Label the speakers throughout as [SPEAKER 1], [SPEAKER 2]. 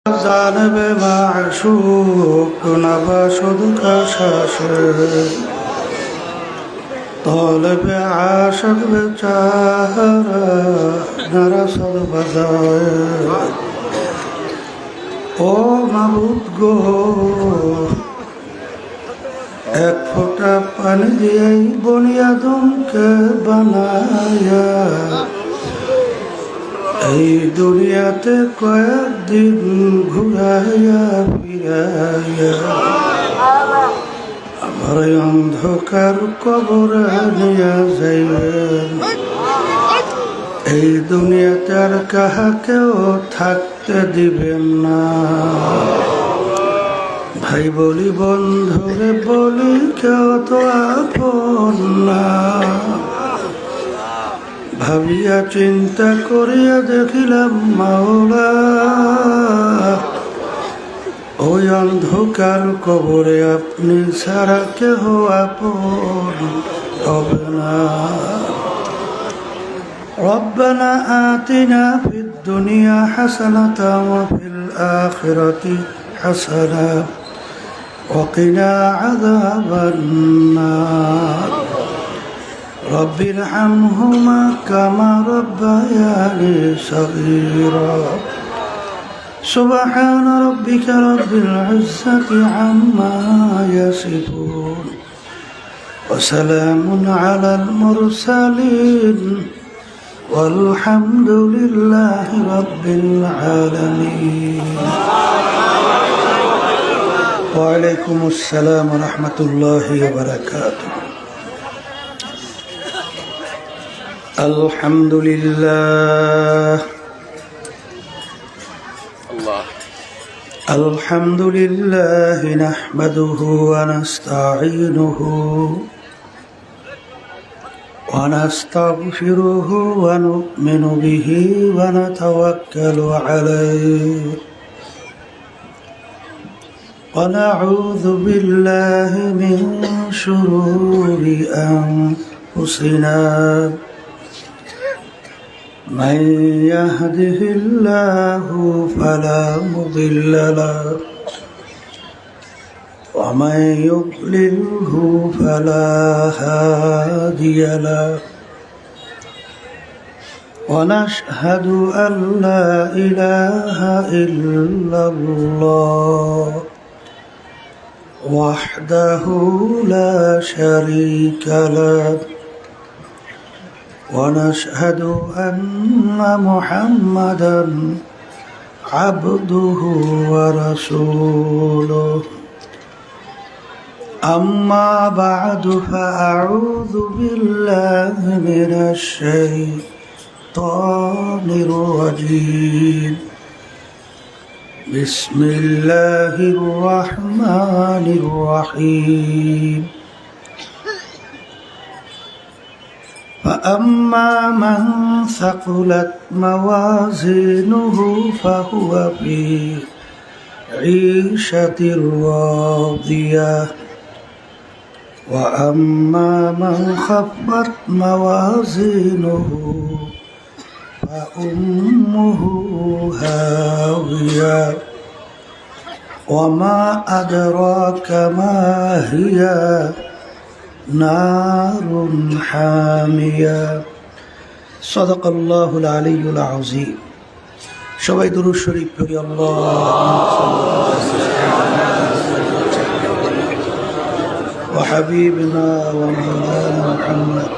[SPEAKER 1] জানব মাশুক নবাসুদ কাশাশে طالب عاشق বেচারা নরসদ বাজায় ও মাবুদ গো এক ফোঁটা পানি দিয়েই বনিয়াদমকে বানায়া এই দুনিয়াতে কয়েকদিন ঘুরাইয়া ফিরাইয়া আমার অন্ধকার কবরে নিয়ে যাইবেন। এই দুনিয়াতে আর কাহাকেও থাকতে দিবেন না। ভাই বলি বন্ধুরে বলি কেউ তো আপন না। ভাবিয়া চিন্তা করিয়া দেখিলাম মাওলা ওই অন্ধকার কবরে আপনি ছাড়া কেহ আপন হবে না। ربنا آتنا في الدنيا حسنة وفي الآخرة حسنة وقنا عذاب النار رب ارحمهما كما ربياني صغيرا سبحان ربك رب العزة عما يصفون وسلام على المرسلين والحمد لله رب العالمين وعليكم السلام ورحمة الله وبركاته الحمد لله الحمد لله نحمده ونستعينه ونستغفره ونؤمن به ونتوكل عليه ونعوذ بالله من شرور أنفسنا من يهده الله فلا مضل له ومن يضلله فلا هادي له ونشهد أن لا إله إلا الله وحده لا شريك له ونشهد أن محمدا عبده ورسوله أما بعد فأعوذ بالله من الشيطان الرجيم بسم الله الرحمن الرحيم فأما من ثقلت موازينه فهو في عيشة راضية وأما من خفت موازينه فأمه هاوية وما أدراك ما هي نار حامية صدق الله العلي العظيم সবাই দুরূদ শরীফ পড়ি وحبيبنا ومولانا محمد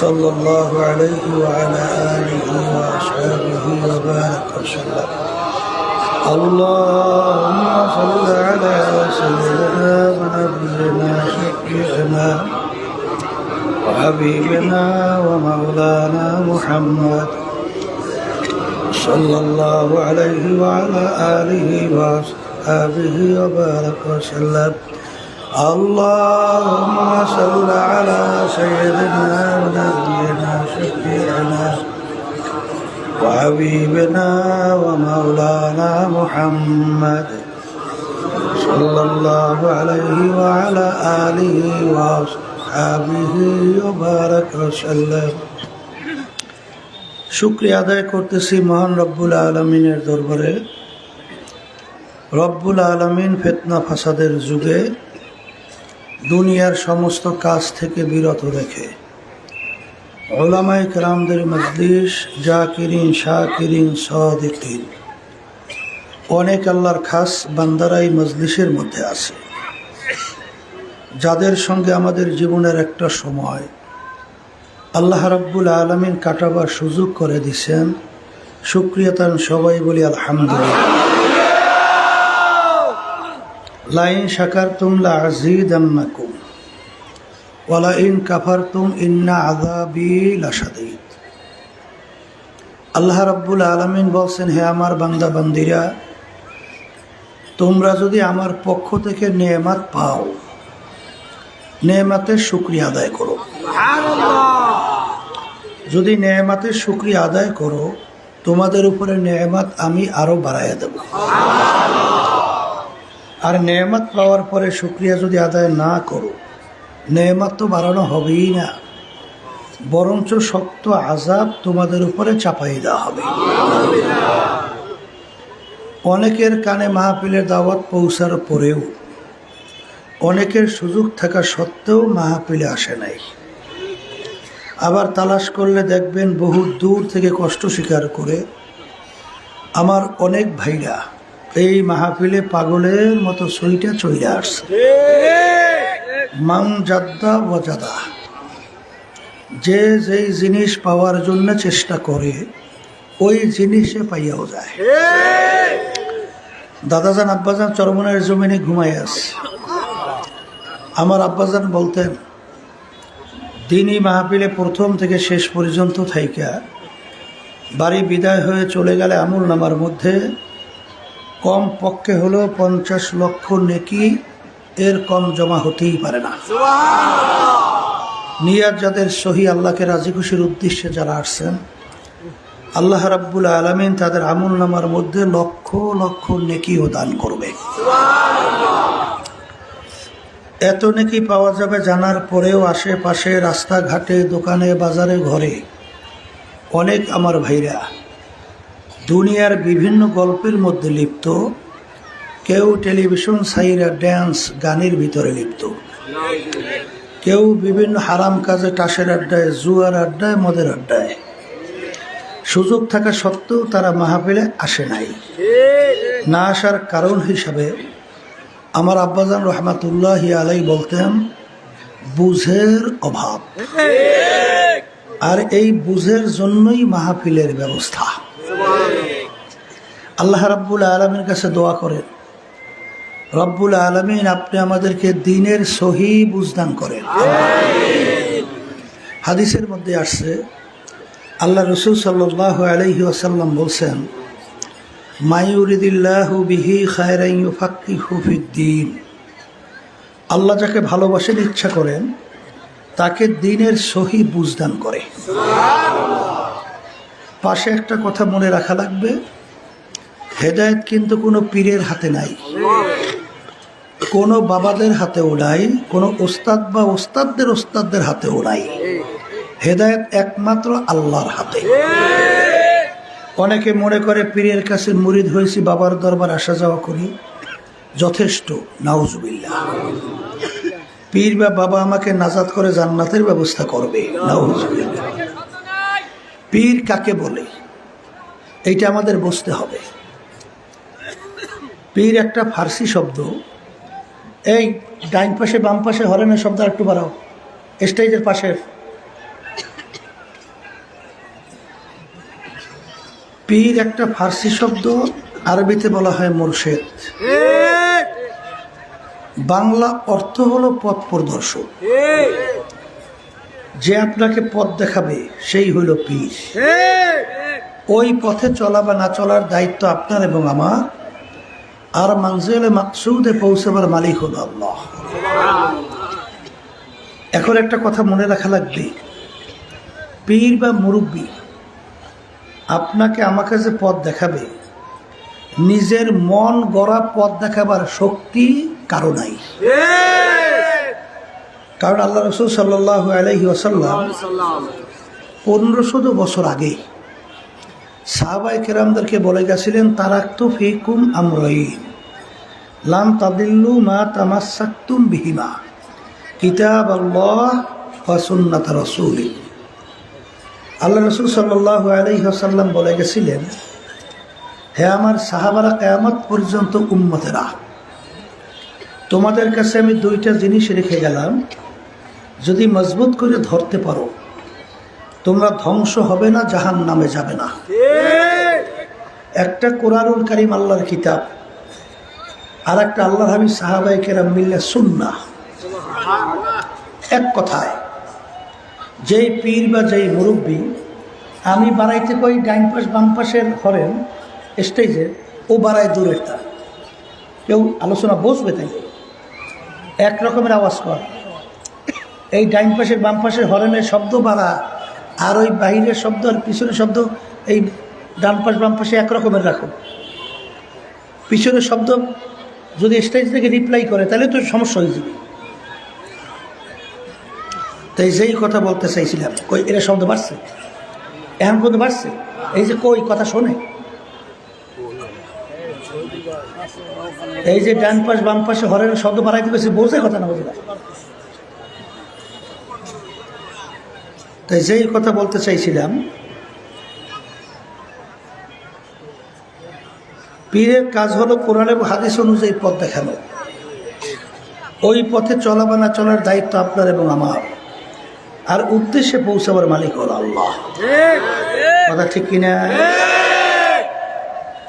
[SPEAKER 1] صلى الله عليه وعلى آله وأصحابه وبارك وسلم اللهم صل على سيدنا ونبينا شفيعنا وحبيبنا ومولانا محمد صلى الله عليه وعلى آله وأصحابه وبارك وسلم اللهم صل على سيدنا ونبينا شفيعنا وحبيبنا ومولانا محمد صلى الله عليه وعلى آله وأصحابه وبارك وسلم শুকরিয়া আদায় করতেছি মহান রব্বুল আলামিনের দরবারে রব্বুল আলামিন ফিতনা ফাসাদের যুগে দুনিয়ার সমস্ত কাজ থেকে বিরত রেখে উলামায়ে কেরামদের মজলিস, জাকিরিন, শাকিরিন, সাদিকিন, অনেক আল্লাহর খাস বান্দারাই মজলিসের মধ্যে আছে, যাদের সঙ্গে আমাদের জীবনের একটা সময় আল্লাহ রাব্বুল আলামিন কাটাবার সুযোগ করে দিছেন। শুকরিয়াতান সবাই বলি আলহামদুলিল্লাহ। লাইন শাকারতুম লাযীদান্নাকুম ওয়া লাইন কাফারতুম ইন্না আযাবী লাশাদীদ। আল্লাহ রাব্বুল আলামিন বলছেন, হে আমার বান্দা বান্দিরা, তোমরা যদি আমার পক্ষ থেকে নেয়ামত পাও, নেয়ামতের শুকরিয়া আদায় করো। যদি নেয়ামতের শুকরিয়া আদায় করো, তোমাদের উপরে নেয়ামত আমি আরো বাড়াইয়া দেব। আর নেয়ামত পাওয়ার পরে শুকরিয়া যদি আদায় না করো, নেয়ামত তো বাড়ানো হবেই না, বরঞ্চ শক্ত আযাব তোমাদের উপরে চাপাই দেওয়া হবে। অনেকের কানে মাহফিলের দাওয়াত পৌঁছার পরেও, অনেকের সুযোগ থাকা সত্ত্বেও মাহফিলে আসে নাই। আবার তালাশ করলে দেখবেন বহু দূর থেকে কষ্ট স্বীকার করে আমার অনেক ভাইরা এই মাহফিলে পাগলের মতো সইটা চলে আসছে। মান জাদ্দা ওয়াজাদা, যে যেই জিনিস পাওয়ার জন্য চেষ্টা করে ওই জিনিসে পাইয়াও যায়। দাদাজান আব্বাজান চরমনের জমিনে ঘুমাই আছে। আমার আব্বাজান বলতেন, দিনই মাহফিলে প্রথম থেকে শেষ পর্যন্ত থাইকা বাড়ি বিদায় হয়ে চলে গেলে আমল নামার মধ্যে কম পক্ষে হলেও 50 লক্ষ নেকি এর কম জমা হতেই পারে না। নিয়াত যাদের সহি, আল্লাহকে রাজি খুশির উদ্দেশ্যে যারা আসছেন, আল্লাহ রাব্বুল আলামিন তাদের আমল নামার মধ্যে লক্ষ লক্ষ নেকিও দান করবে। এত নেকি পাওয়া যাবে জানার পরেও আশেপাশে রাস্তাঘাটে, দোকানে, বাজারে, ঘরে অনেক আমার ভাইরা দুনিয়ার বিভিন্ন গল্পের মধ্যে লিপ্ত। কেউ টেলিভিশন সাইরা ড্যান্স গানের ভিতরে লিপ্ত, কেউ বিভিন্ন হারাম কাজে, টাসের আড্ডায়, জুয়ার আড্ডায়, মদের আড্ডায়। সুযোগ থাকা সত্ত্বেও তারা মাহফিলে আসে নাই। না আসার কারণ হিসাবে আমার আব্বাজান রহমাতুল্লাহি আলাইহি বলতেন, বুঝের অভাব। আর এই বুঝের জন্যই মাহফিলের ব্যবস্থা। আল্লাহ রাব্বুল আলামিনের কাছে দোয়া করেন, রব্বুল আলামিন আপনি আমাদেরকে দ্বীনের সহি বুঝদান করেন। হাদিসের মধ্যে আসছে, আল্লাহ রাসূল সাল্লাল্লাহু আলাইহি ওয়াসাল্লাম বলছেন, মায়ুরিদিল্লাহু বিহি খায়রান ইউফাক্কিহু ফিদ্দীন। আল্লাহ যাকে ভালোবাসেন, ইচ্ছা করেন, তাকে দ্বীনের সহি বুঝদান করে। পাশে একটা কথা মনে রাখা লাগবে, হেদায়েত কিন্তু কোনো পীরের হাতে নাই, কোনো বাবাদের হাতেও নাই, কোনো ওস্তাদ বা ওস্তাদদের ওস্তাদদের হাতেও নাই। হেদায়েত একমাত্র আল্লাহর হাতে। অনেকে মনে করে পীরের কাছে মুরিদ হয়েছি, বাবার দরবার আসা যাওয়া করি, যথেষ্ট। নাউজুবিল্লাহ। পীর বা বাবা আমাকে নাজাত করে জান্নাতের ব্যবস্থা করবে, নাউজুবিল্লাহ। পীর কাকে বলে এইটা আমাদের বুঝতে হবে। পীর একটা ফার্সি শব্দ। এই ডাইন পাশে বাম পাশে হরেনের শব্দ একটু বাড়াও, স্টেজের পাশে। পীর একটা ফার্সি শব্দ, আরবিতে বলা হয় মুর্শেদ। বাংলা অর্থ হলো পথ প্রদর্শক। যে আপনাকে পথ দেখাবে সেই হইল পীর। ওই পথে চলা বা না চলার দায়িত্ব আপনার এবং আমার। আর মানজিলে মাকসুদে পৌঁছাবার মালিক হলো আল্লাহ। এখন একটা কথা মনে রাখা লাগবে, পীর বা মুরব্বী আপনাকে আমাকে যে পথ দেখাবে, নিজের মন গড়া পথ দেখাবার শক্তি কারো নাই। কারণ আল্লাহ রাসূল সাল্লাল্লাহু আলাইহি ওয়াসাল্লাম 1500 বছর আগে সাহাবায়ে কেরামদেরকে বলে গেছিলেন, তারাকতু ফিকুম আমরাইন, লান তাদিল্লু মা তামাসসাকতুম বিহিমা কিতাবাল্লাহ ওয়া সুন্নাত রাসূলি। আল্লাহ রাসূল সাল্লাল্লাহু আলাইহি ওয়াসাল্লাম বলে গেছিলেন, হে আমার সাহাবারা কিয়ামত পর্যন্ত উম্মতেরা, তোমাদের কাছে আমি দুইটা জিনিস রেখে গেলাম, যদি মজবুত করে ধরতে পারো তোমরা ধ্বংস হবে না, জাহান্নামে যাবে না। একটা কোরআনুল কারীম আল্লাহর কিতাব, আর একটা আল্লাহর হাবিব সাহাবায়ে কেরাম মিল্লে সুন্নাহ। এক কথায় যেই পীর বা যেই মুরব্বী আমি বাড়াইতে কই ডাইন পাশ বাম পাশের হরেন স্টেজে, ও বাড়ায় দূরেরটা, কেউ আলোচনা বসবে তাই এক রকমের আওয়াজ কর। এই ডাইন পাশের বাম পাশের হরেনের শব্দ বাড়া, আর ওই বাহিরের শব্দ আর পিছনের শব্দ এই ডান পাশ বাম পাশে এক রকমের রাখো। পিছনের শব্দ যদি স্টেজ থেকে রিপ্লাই করে তাহলে তো সমস্যা হয়ে যাবে। তাই যেই কথা বলতে চাইছিলাম, কই এরা শব্দ বাড়ছে, এখন পর্যন্ত বাড়ছে, এই যে কই কথা শোনে, এই যে ডান পাশ বাম পাশে হরের শব্দ বাড়াইতে পেরেছে, বোঝে কথা না বোঝে। তাই যেই কথা বলতে চাইছিলাম, পীরের কাজ হলো কোরআন এবং হাদিস অনুযায়ী পথ দেখানো। ওই পথে চলা বা না চলার দায়িত্ব আপনার এবং আমার, আর উদ্দেশ্যে পৌঁছাবার মালিক হল আল্লাহ। কথা ঠিক কিনা?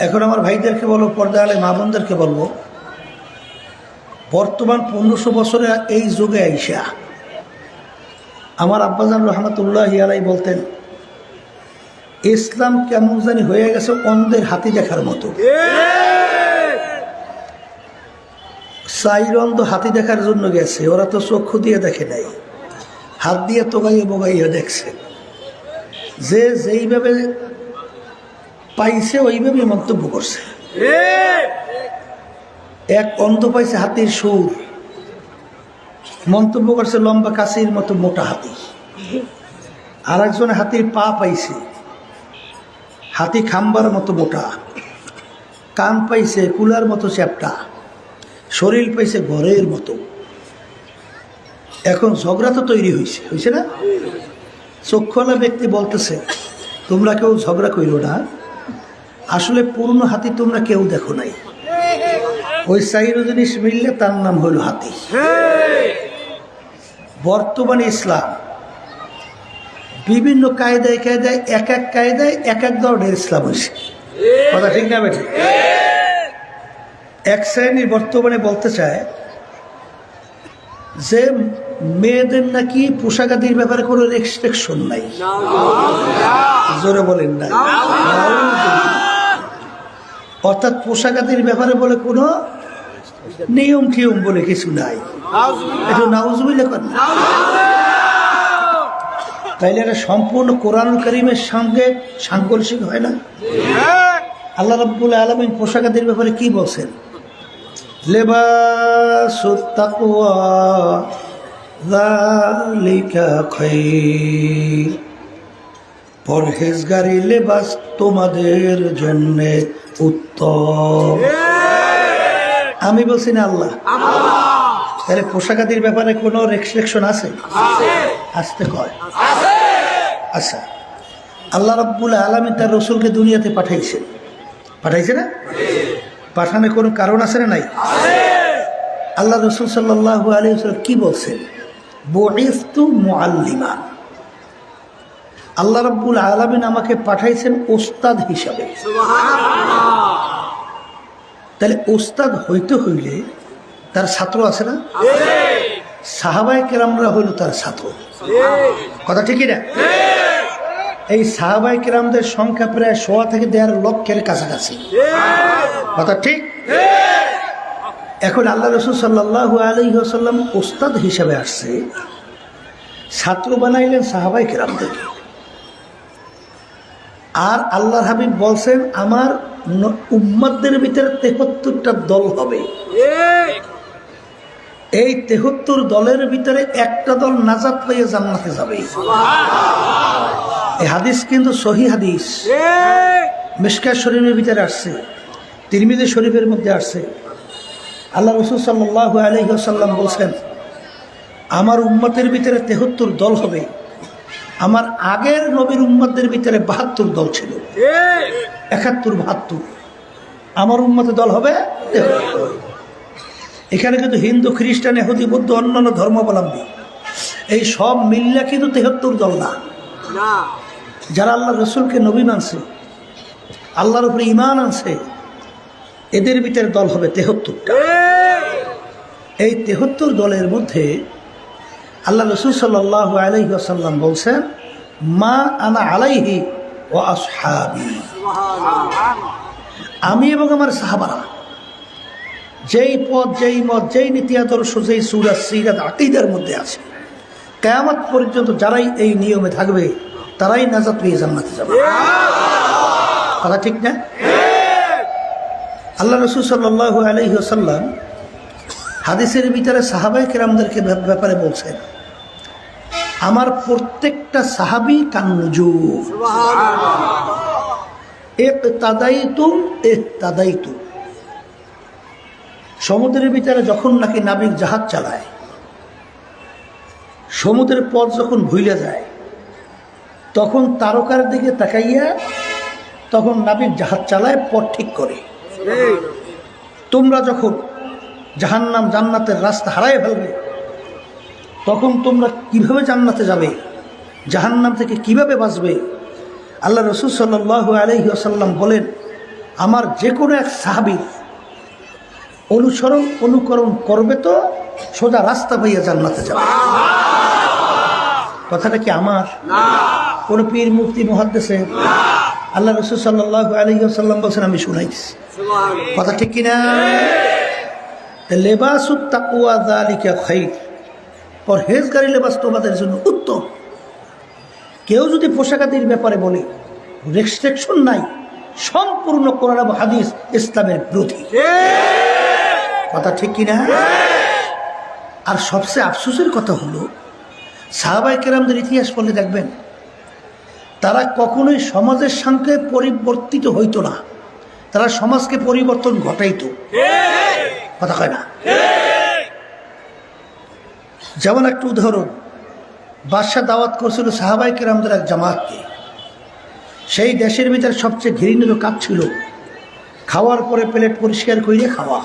[SPEAKER 1] এখন আমার ভাইদেরকে বলবো, পর্দা আলে মা বোনদেরকে বলবো, বর্তমান 1500 বছরে এই যুগে আইসা আমার আব্বাজান রহমতুল্লাহি আলাইহি বলতেন, ইসলাম কেমন জানি হয়ে গেছে অন্ধের হাতি দেখার মতো। চাইর অন্ধ হাতি দেখার জন্য গেছে, ওরা তো চক্ষু দিয়ে দেখে নাই, হাত দিয়ে তোগাইয়ে বোগাইয়ে দেখছে। যে যেইভাবে পাইছে ওইভাবে মন্তব্য করছে। এক অন্ধ পাইছে হাতির সুর, মন্তব্য করছে লম্বা কাশির মতো মোটা হাতি। আর একজন হাতির পা পাইছে, হাতি খাম্বার মতো মোটা, কান পাইছে কুলার মতো চ্যাপটা, শরীর পাইছে ঘরের মতো। এখন ঝগড়া তো তৈরি হয়েছে না? চক্ষুওয়ালা ব্যক্তি বলতেছে, তোমরা কেউ ঝগড়া কইরো না, আসলে পূর্ণ হাতি তোমরা কেউ দেখো নাই, ওই চাইরো জিনিস মিললে তার নাম হইল হাতি। বর্তমানে ইসলাম বিভিন্ন কায়দায় কায়দায় এক এক কায়দায় এক এক ধরনের ইসলাম হয়েছে। কথা ঠিক না বেঠিক? এক শ্রেণী বর্তমানে বলতে চায় যে মেয়েদের নাকি পোশাকাদির ব্যাপারে কোনো রেস্ট্রিকশন নাই। জোরে বলেন না। অর্থাৎ পোশাকাদির ব্যাপারে বলে কোনো নিয়ম টিয়ম বলে কিছু নাই। একটু নাউজুবিল্লাহ করেন। তাইলে এটা সম্পূর্ণ কোরআনুল কারীমের সঙ্গে সাংঘর্ষিক হয় না? আল্লাহ রাব্বুল আলামিন পোশাকাদির ব্যাপারে কি বলছেন? লিবাসুত তাকওয়া যালিকা খায়র, পরহেজগারি লেবাস তোমাদের জন্য উত্তম। আমি বলছি না আল্লাহ? তাহলে পোশাকাদির ব্যাপারে কোনো রেস্ট্রিকশন আছে? আসতে কয়। আচ্ছা, আল্লাহ রাব্বুল আলামিন তার রাসূলকে দুনিয়াতে পাঠাইছে না? পাঠানোর কোনো কারণ আছে না নাই? আল্লাহ রাসূল সাল্লাল্লাহু আলাইহি ওয়াসাল্লাম কি বলছেন? বুইসতু মুআল্লিমান, আল্লাহ রাব্বুল আলামিন আমাকে পাঠাইছেন ওস্তাদ হিসাবে। তাহলে ওস্তাদ হইতে হইলে তার ছাত্র আছে না? সাহাবায়ে কেরামরা হইল তার ছাত্র। কথা ঠিকই না? এই সাহাবায়ে কেরামদের সংখ্যা প্রায় 100 থেকে 1.5 লক্ষের কাছাকাছি। কথা ঠিক? এখন আল্লাহ রাসূল সাল্লাল্লাহু আলাইহি ওয়াসাল্লাম ওস্তাদ হিসাবে আসছে, ছাত্র বানাইলেন সাহাবায়ে কেরামদেরকে। আর আল্লাহর হাবিব বলছেন আমার উম্মতদের ভিতরে 73টা দল হবে। এই 73 দলের ভিতরে একটা দল নাজাত পেয়ে জান্নাতে যাবে। এই হাদিস কিন্তু সহিহ হাদিস, মিশকাত শরীফের ভিতরে আসছে, তিরমিজি শরীফের মধ্যে আসছে। আল্লাহ রাসূল সাল্লাল্লাহু আলাইহি ওয়াসাল্লাম বলছেন, আমার উম্মতের ভিতরে 73 দল হবে। আমার আগের নবীর উম্মতদের ভিতরে 72 দল ছিল, 71 72। আমার উম্মতের দল হবে 73। এখানে কিন্তু হিন্দু, খ্রিস্টান, ইহুদি, বৌদ্ধ, অন্যান্য ধর্মাবলম্বী এই সব মিল্লা কিন্তু 73 দল না। যারা আল্লাহ রসুলকে নবী মানছে, আল্লাহর উপরে ঈমান আনছে, এদের ভিতরে দল হবে 73টা। এই 73 দলের মধ্যে আল্লাহ রসুল সাল্লাল্লাহু আলাইহি ওয়াসাল্লাম বলছেন, মা আনা আলাইহি ওয়া আসহাবি, আমি এবং আমার সাহাবারা যেই পথ, যেই মত, যেই নীতি আদর্শ, যেই সূরা সিরাত আকীদার মধ্যে আছে, কিয়ামত পর্যন্ত যারাই এই নিয়মে থাকবে তারাই নাজাত পেয়ে জান্নাতে যাবে। কথা ঠিক না? আল্লাহ রাসূল সাল্লাল্লাহু আলাইহি ওয়াসাল্লাম হাদিসের ভিতরে সাহাবায়ে কেরামদেরকে ব্যাপারে বলছেন, আমার প্রত্যেকটা সাহাবী কান্নুজুম, ইকতাদাইতুম ইহতাদাইতুম। সমুদ্রের ভিতরে যখন নাকি নাবিক জাহাজ চালায়, সমুদ্রের পথ যখন ভুলে যায়, তখন তারকার দিকে তাকাইয়া তখন নাবিক জাহাজ চালায়, পথ ঠিক করে। তোমরা যখন জাহান্নাম জান্নাতের রাস্তা হারায় ফেলবে, তখন তোমরা কিভাবে জান্নাতে যাবে, জাহান্নাম থেকে কিভাবে বাঁচবে? আল্লাহ রাসূল সাল্লাল্লাহু আলাইহি ওয়াসাল্লাম বলেন, আমার যে কোনো এক সাহাবী অনুকরণ করবে তো সোজা রাস্তা পাইয়া জান্নাতে যাবে। কথাটা কি আমার? কোন পীর, মুফতি, মুহাদ্দিসের? আল্লাহ রাসূল সাল্লাল্লাহু আলাইহি ওয়াসাল্লাম বলছেন, আমি শুনাইছি। কথা ঠিক কিনা? লেবাসুত তাকওয়া যালিকা খায়র, পরহেজগারি লেবাস তোমাদের জন্য উত্তম। কেউ যদি পোশাকাদির ব্যাপারে বলে রেস্ট্রিকশন নাই, সম্পূর্ণ কোরআন এবং হাদিস ইসলামের বিরোধী। কথা ঠিক কিনা? আর সবচেয়ে আফসোসের কথা হলো, সাহাবায়ে কেরামদের ইতিহাস পড়লে দেখবেন তারা কখনোই সমাজের সঙ্গে পরিবর্তিত হইতো না, তারা সমাজকে পরিবর্তন ঘটাইতো। কথা কয় না? যেমন একটা উদাহরণ, বাদশাহ দাওয়াত করছিল সাহাবায়ে কেরামদের এক জামাতকে। সেই দেশের ভিতরে সবচেয়ে ঘৃণিত কাজ ছিল খাওয়ার পরে প্লেট পরিষ্কার করে খাওয়া,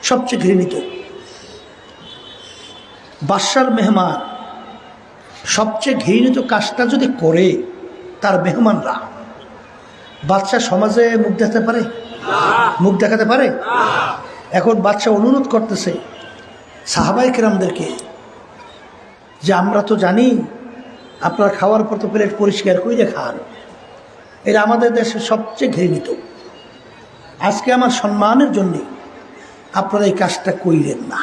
[SPEAKER 1] সবচেয়ে ঘৃণিত। বাদশার মেহমান সবচেয়ে ঘৃণিত কাজটা যদি করে তার মেহমানরা, বাদশা সমাজে মুখ দেখাতে পারে? মুখ দেখাতে পারে? এখন বাদশা অনুরোধ করতেছে সাহাবায়ে কেরামদেরকে যে আমরা তো জানি আপনার খাওয়ার পর তো প্লেট পরিষ্কার করে খান, এটা আমাদের দেশের সবচেয়ে ঘৃণিত। আজকে আমার সম্মানের জন্যে আপনারা এই কাজটা কইলেন না।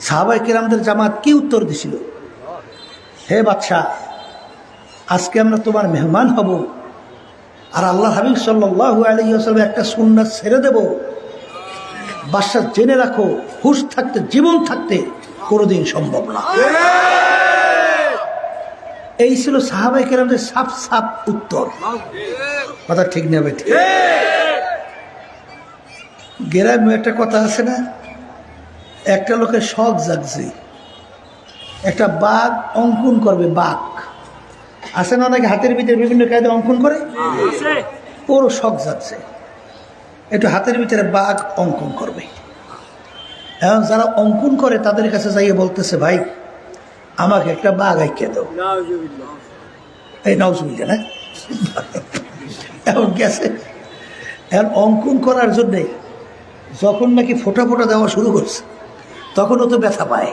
[SPEAKER 1] সাহাবায়ে কেরামদের জামাত কি উত্তর দিছিল? হে বাদশাহ, আজকে আমরা তোমার মেহমান হব, আর আল্লাহ হাবিব সাল্লাল্লাহু আলাইহি ওয়াসাল্লাম একটা সুন্নাত ছেড়ে দেব। বাদশাহ জেনে রাখো, হুঁশ থাকতে, জীবন থাকতে কোনোদিন সম্ভব না। এই ছিল সাহাবায়ে কেরামদের সাফ সাফ উত্তর। কথা ঠিক না ভাই? গ্রামে একটা কথা আছে না, একটা লোকের শখ জাগছে, একটা বাঘ অঙ্কন করবে। বাঘ আছে না, অনেকে হাতের ভিতরে বিভিন্ন কায়দা অঙ্কন করে, ওরও শখ জাগছে, একটু হাতের ভিতরে বাঘ অঙ্কন করবে। এখন যারা অঙ্কন করে তাদের কাছে যাইয়ে বলতেছে, ভাই আমাকে একটা বাঘ আঁকিয়ে দাও। এই নাউজুবিল্লাহ না? এখন গেছে, এখন অঙ্কন করার জন্যে যখন নাকি ফোঁটা ফোঁটা দেওয়া শুরু করছে, তখন ও তো ব্যথা পায়।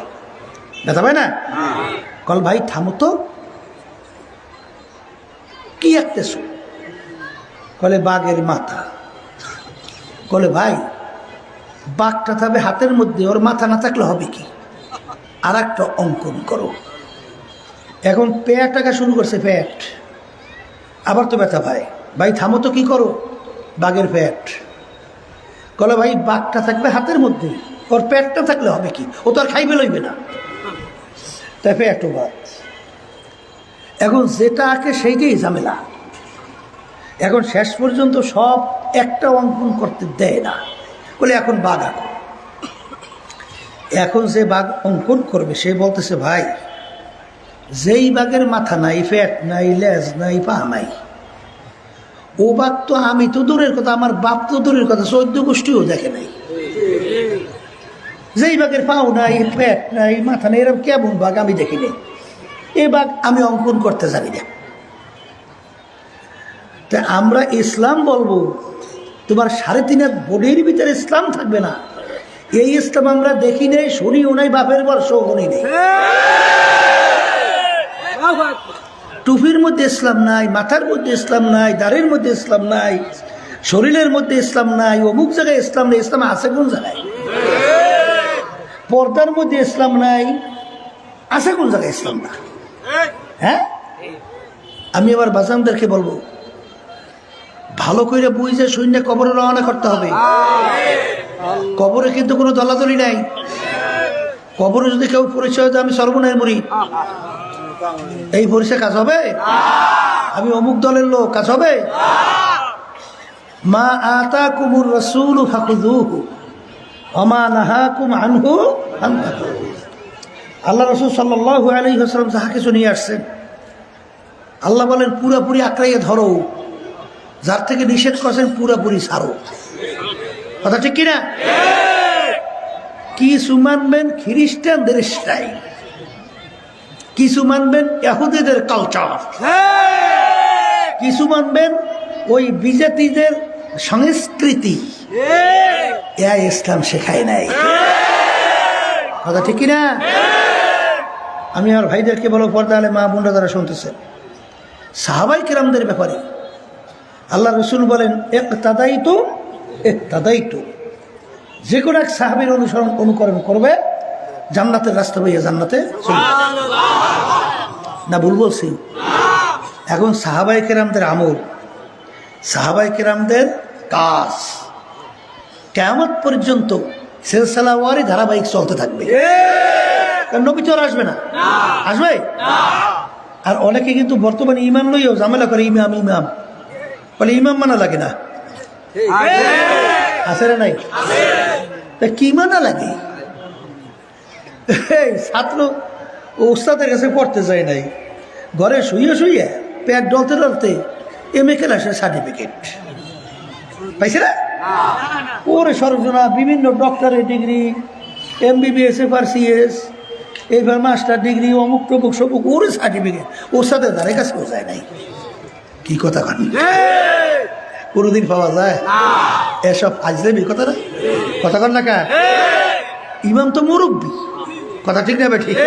[SPEAKER 1] ব্যথা পায় না? কল ভাই থামো তো, কি আঁকতেছ? কলে বাঘের মাথা। কলে ভাই বাঘটা থাকবে হাতের মধ্যে, ওর মাথা না থাকলে হবে কি? আর একটা অঙ্কন করো। এখন পেট আঁকা শুরু করছে, পেট। আবার তো ব্যথা ভাই, ভাই থামো তো, কি করো? বাঘের পেট। কলে ভাই বাঘটা থাকবে হাতের মধ্যে, ওর পেটটা থাকলে হবে কি? ও তো আর খাইবে লইবে না, তাই পেটও বাঘ। এখন যেটা আঁকে সেইটাই ঝামেলা। এখন শেষ পর্যন্ত সব একটা অঙ্কন করতে দেয় না, বলে এখন বাঘ আঁকো। এখন যে বাঘ অঙ্কন করবে সে বলতেছে, ভাই যেই বাঘের মাথা নাই, পেট নাই, লেজ নাই, পা নাই, ও বাঘ তো আমি তো দূরের কথা, আমার বাপ তো দূরের কথা, 14 গোষ্ঠীও দেখে নাই। যেই বাঘের পাও নাই, পেট নাই, মাথা নেই, এরকম কেমন বাঘ আমি দেখিনি। এই বাঘ আমি অঙ্কন করতে জানি না। তা আমরা ইসলাম বলবো, তোমার 3.5 হাত বডির ভিতরে ইসলাম থাকবে না, এই ইসলাম আমরা দেখি নেই, শুনিও নাই, বাপের বর্ষ শুনি নেই। টুপির মধ্যে ইসলাম নাই, মাথার মধ্যে ইসলাম নাই, দাড়ির মধ্যে ইসলাম নাই, শরীরের মধ্যে ইসলাম নাই, অমুক জায়গায় ইসলাম নেই। ইসলাম আছে কোন জায়গায়? পর্দার মধ্যে ইসলাম নাই, আছে কোন জায়গায় ইসলাম না? হ্যাঁ, আমি আবার বাজানদেরকে বলবো, ভালো করে বুঝে শূন্য কবরে রওনা করতে হবে। কবরে কিন্তু কোনো দলাদলি নাই। কবরে যদি কেউ পরিচয় দেয় আমি সর্বনাশ মুড়ি, এই পরিচয় কাজ হবে? আমি অমুক দলের লোক, কাজ হবে? মা আতাকুমুর রাসূলু ফাখুযুহু ওয়া মা নাহাকুম আনহু ফান্তাহু। আল্লাহ রাসূল সাল্লাল্লাহু আলাইহি ওয়াসাল্লাম যাহা কিছু নিয়ে আসছেন, আল্লাহ বলেন পুরাপুরি আঁকড়াইয়ে ধরো, যার থেকে নিষেধ করছেন পুরাপুরি ছাড়ো। কথা ঠিক কিনা? কিছু মানবেন খ্রিস্টানদের স্টাইল, কিছু মানবেন ইহুদিদের কালচার, কিছু মানবেন ওই বিজাতিদের সংস্কৃতি। ইসলাম শেখায় নাই। কথা ঠিক কিনা? আমি আমার ভাইদেরকে বলো, পর্দা আলে মা বোনরা যারা শুনতেছেন, সাহাবাই কেরামদের ব্যাপারে আল্লাহ রসুল বলেন, ইকতাদাইতু ইহতাদাইতু, যে কোনো এক সাহাবীর অনুকরণ করবে, জান্নাতের রাস্তা পাইয়া জান্নাতে চলে যাবে। না ভুল বলছি? এখন সাহাবাই কেরামদের আমল, সাহাবাই কেরামদের কাজ কিয়ামত পর্যন্ত সিলসিলাওয়ারি ধারাবাহিক চলতে থাকবে। নবী তো আর আসবে না, আসবে? আর অনেকে কিন্তু বর্তমানে ইমাম লইও ঝামেলা করে, ইমাম ইমাম বলে, ইমাম মানা লাগে না। আছে না নাই? কি মানা লাগে? ছাত্র ওস্তাদের কাছে পড়তে যায় নাই, ঘরে শুয়ে শুয়ে পেট ডলতে ডলতে MA ক্লাসের সার্টিফিকেট পাইছে না? ওরে সর্বজনা বিভিন্ন ডক্টরের ডিগ্রি, MBBS, FRCS, এবার মাস্টার ডিগ্রি, অমুক টমুক সবুক, ওর সার্টিফিকেট ওর সাথে তাদের কাছেও যায় নাই। কি কথা কান কোনোদিন পাওয়া যায়? এসব আজলেবি কথা না, কথা কন না কা? ইমাম তো মুরব্বী, কথা ঠিক না ঠিক?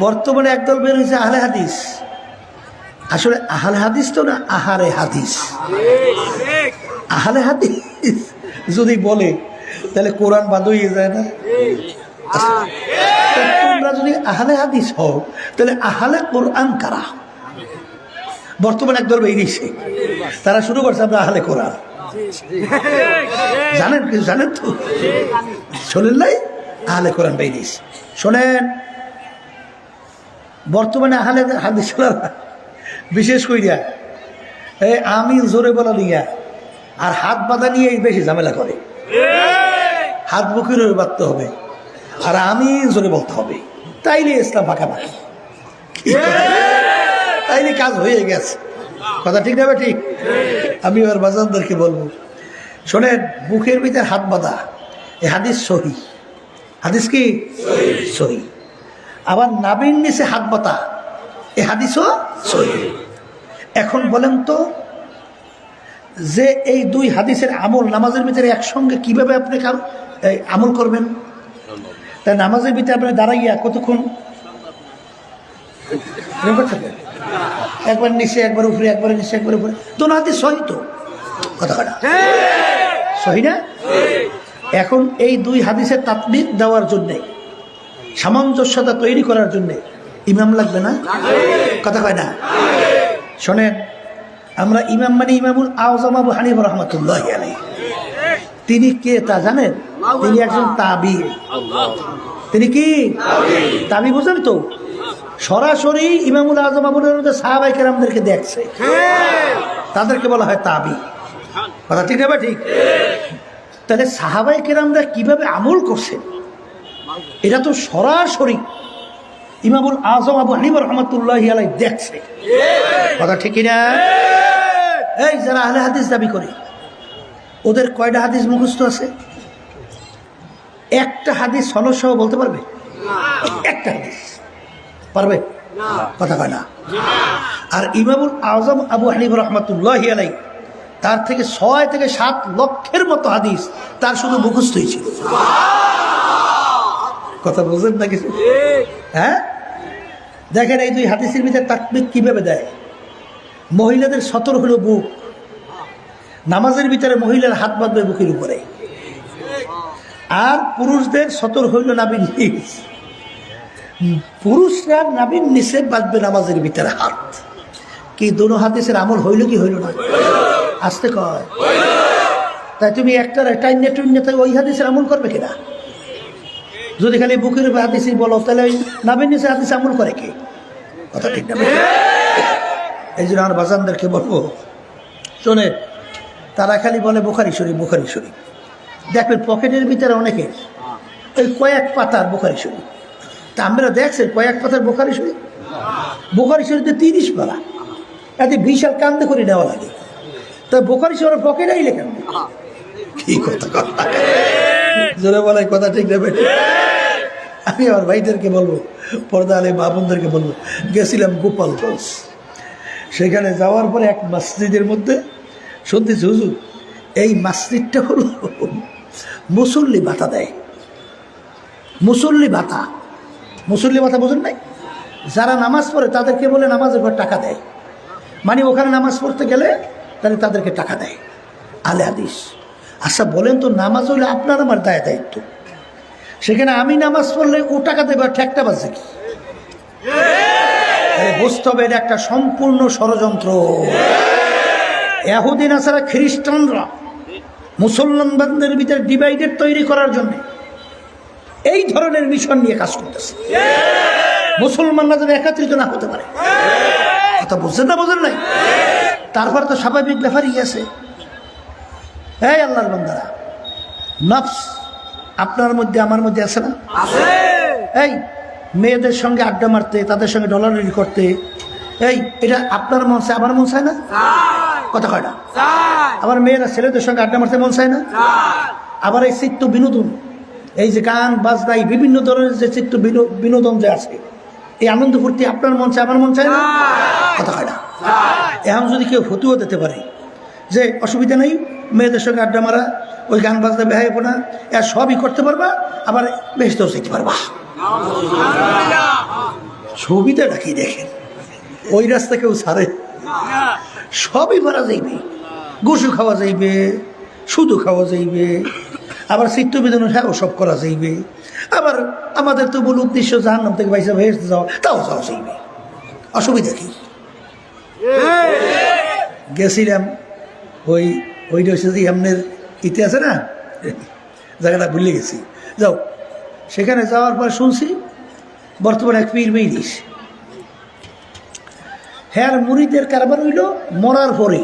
[SPEAKER 1] বর্তমানে একদল বের হয়েছে আহলে হাদিস। আসলে আহলে হাদিস তো না, আহারে হাদিস। আহলে হাদিস যদি বলে তাহলে কোরআন বাদ হয়ে যায় না? তোমরা যদি আহলে হাদিস হও তাহলে আহলে কোরআন কারা? বর্তমানে একদল বেরিয়েছে, তারা শুরু করছে আমরা আহলে কোরআন। জানেন কিছু? জানেন তো? শোনেন নাই? আহলে কোরআন বেরিয়েছে। শোনেন, বর্তমানে আহলে হাদিস বিশেষ করিয়া আমি জোরে বলা নিয়া আর হাত বাঁধা নিয়ে বেশি ঝামেলা করে। হাত বুকের বাঁধতে হবে আর আমি জোরে বলতে হবে, তাইলে ইসলাম পাকাপাকি, তাইলে কাজ হয়ে গেছে। কথা ঠিক না ঠিক? আমি আর বাজানদেরকে বলবো, শোনেন, বুকের ভিতরে হাত বাঁধা এ হাদিস সহি। হাদিস কি সহি? আবার নাভির নিচে হাত বাঁধা এ হাদিসও সহি। এখন বলেন তো, যে এই দুই হাদিসের আমল নামাজের ভিতরে একসঙ্গে কিভাবে আপনি আমল করবেন? তাই নামাজের ভিতরে আপনি দাঁড়াইয়া কতক্ষণ একবার নিচে একবার উপরে, একবার নিচে একবার উপরে, তো না হাদিস সহি তো? কথা কথা সহি না? এখন এই দুই হাদিসের তাতবিক দেওয়ার জন্যে, সামঞ্জস্যতা তৈরি করার জন্যে ইমাম লাগবে না? কথা কয় না? শোনেন, আমরা ইমাম মানে ইমামুল আযম আবু হানিফা রাহমাতুল্লাহি আলাইহি। তিনি কে তা জানেন? তিনি একজন তাবি। তিনি কি তাবি? বুঝেন তো? সরাসরি ইমামুল আযম আবু হানিফা সাহাবায়ে কেরামদেরকে দেখছে, তাদেরকে বলা হয় তাবি। কথা ঠিক না ঠিক? তাহলে সাহাবায়ে কেরামরা কিভাবে আমল করছেন এটা তো সরাসরি ইমামুল আজম আবু হানিফা রাহমাতুল্লাহি আলাইহি দেখছে। কথা ঠিক না? এই যারা আহলে হাদিস দাবি করে ওদের কয়টা হাদিস মুখস্থ আছে? একটা হাদিস সনদ সহ বলতে পারবে? একটা হাদিস পারবে? কথা কয় না। আর ইমামুল আজম আবু হানিফা রাহমাতুল্লাহি আলাইহি তার থেকে 6 থেকে 7 লক্ষের মতো হাদিস তার শুধু মুখস্থই ছিল। কথা বুঝেন না কিছু? হ্যাঁ, দেখেন এই 2 হাদিসের ভিতরে তাকবীর কিভাবে দেয়। মহিলাদের সতর হলো বুক, নামাজের ভিতরে মহিলার হাত বাঁধবে বুকের উপরে, আর পুরুষদের সতর হইল নাভির নিচ। পুরুষরা নাভির নিচে বাঁধবে নামাজের ভিতরে হাত। কি দোনো হাদিসের আমল হইল কি হইল না? আসতে কয়। তাই তুমি একটা টাইনে টুইনে ওই হাদিসের আমল করবে কিনা? যদি খালি বুকের হাদিসই বলো তাহলে ওই নাভির নিচে হাদিস আমল করে কি? কথা ঠিক না? এই জন্য আমার বাজানদেরকে বলবো, শোনে, তারা খালি বলে বুখারী শরীফ বুখারী শরীফ। দেখবেন পকেটের ভিতরে অনেকের ওই কয়েক পাতার বুখারী শরীফ। তা আমরা দেখছেন কয়েক পাতার বুখারী শরীফ? বুখারী শরীফে 30 পারা, এতে বিশাল কান্দে করে নেওয়া লাগে। তা বুখারী শরীফের পকেট আইলে কেন? কি কথা জোরে বলে, কথা ঠিক না? আমি আমার ভাইদেরকে বলবো, পর্দা আলে বাবুনদেরকে বলবো, গেছিলাম গোপালগঞ্জ। সেখানে যাওয়ার পরে এক মসজিদের মধ্যে শুনতেছি, হুজুর এই মসজিদটা হলো মুসল্লি ভাতা দেয়। মুসল্লি ভাতা, মুসল্লি ভাতা বোঝেন নাই? যারা নামাজ পড়ে তাদেরকে বলে নামাজের পর টাকা দেয়, মানে ওখানে নামাজ পড়তে গেলে তাহলে তাদেরকে টাকা দেয়। আলে হাদিস। আচ্ছা বলেন তো, নামাজ হইলে আপনার আমার দায়িত্ব, সেখানে আমি নামাজ পড়লে ও টাকা দেবে, ঠেকটা বাজছে কি? বুঝতে হবে এটা একটা সম্পূর্ণ ষড়যন্ত্র। ইহুদি নাসারা খ্রিস্টানরা মুসলমানদের ভিতরে ডিভাইডেড তৈরি করার জন্য এই ধরনের মিশন নিয়ে কাজ করতেছে। মুসলমানরা যেন একত্রিত না হতে পারে। কথা বুঝছেন না? বোঝেন নাই? তারপর তো স্বাভাবিক ব্যাপারই আছে। এই আল্লাহর বান্দারা, নফস আপনার মধ্যে আমার মধ্যে আছে না? এই মেয়েদের সঙ্গে আড্ডা মারতে, তাদের সঙ্গে ডলারি করতে, এই এটা আপনার মন চায়, আমার মন চায় না? কথা কয় না? আমার মেয়েরা ছেলেদের সঙ্গে আড্ডা মারতে মন চায় না? আবার এই চিত্ত বিনোদন, এই যে গান বাজনাই বিভিন্ন ধরনের যে চিত্ত বিনোদন যে আছে, এই আনন্দ ফুর্তি আপনার মন চায়, আমার মন চায় না? কথা কয় না? এখন যদি কেউ ফতুয়া দিতে পারে যে অসুবিধা নেই, মেয়েদের সঙ্গে আড্ডা মারা, ওই গান বাজনা বেহাইপনা এর সবই করতে পারবা, আবার বেহেশতেও যেতে পারবা। ছবিটা কি দেখেন, ওই রাস্তা কেউ ছাড়ে? সবই করা যাইবে, গোসু খাওয়া যাইবে, শুধু খাওয়া যাইবে, আবার চিত্ত বিনোদন সব করা যাইবে। আবার আমাদের তো মূল উদ্দেশ্য জাহান্নাম থেকে বাইসা বেহেশতে যাওয়া, তাও যাওয়া যাইবে। অসুবিধা কি? গেছিলাম ওইটা হচ্ছে যে এমনের ইতি আছে না, জায়গাটা ভুলে গেছি। যাও, সেখানে যাওয়ার পর শুনছি বর্তমানে এক পীর মেইদিস, হ্যাঁ মুরিদের কারবার হইল মরার পরে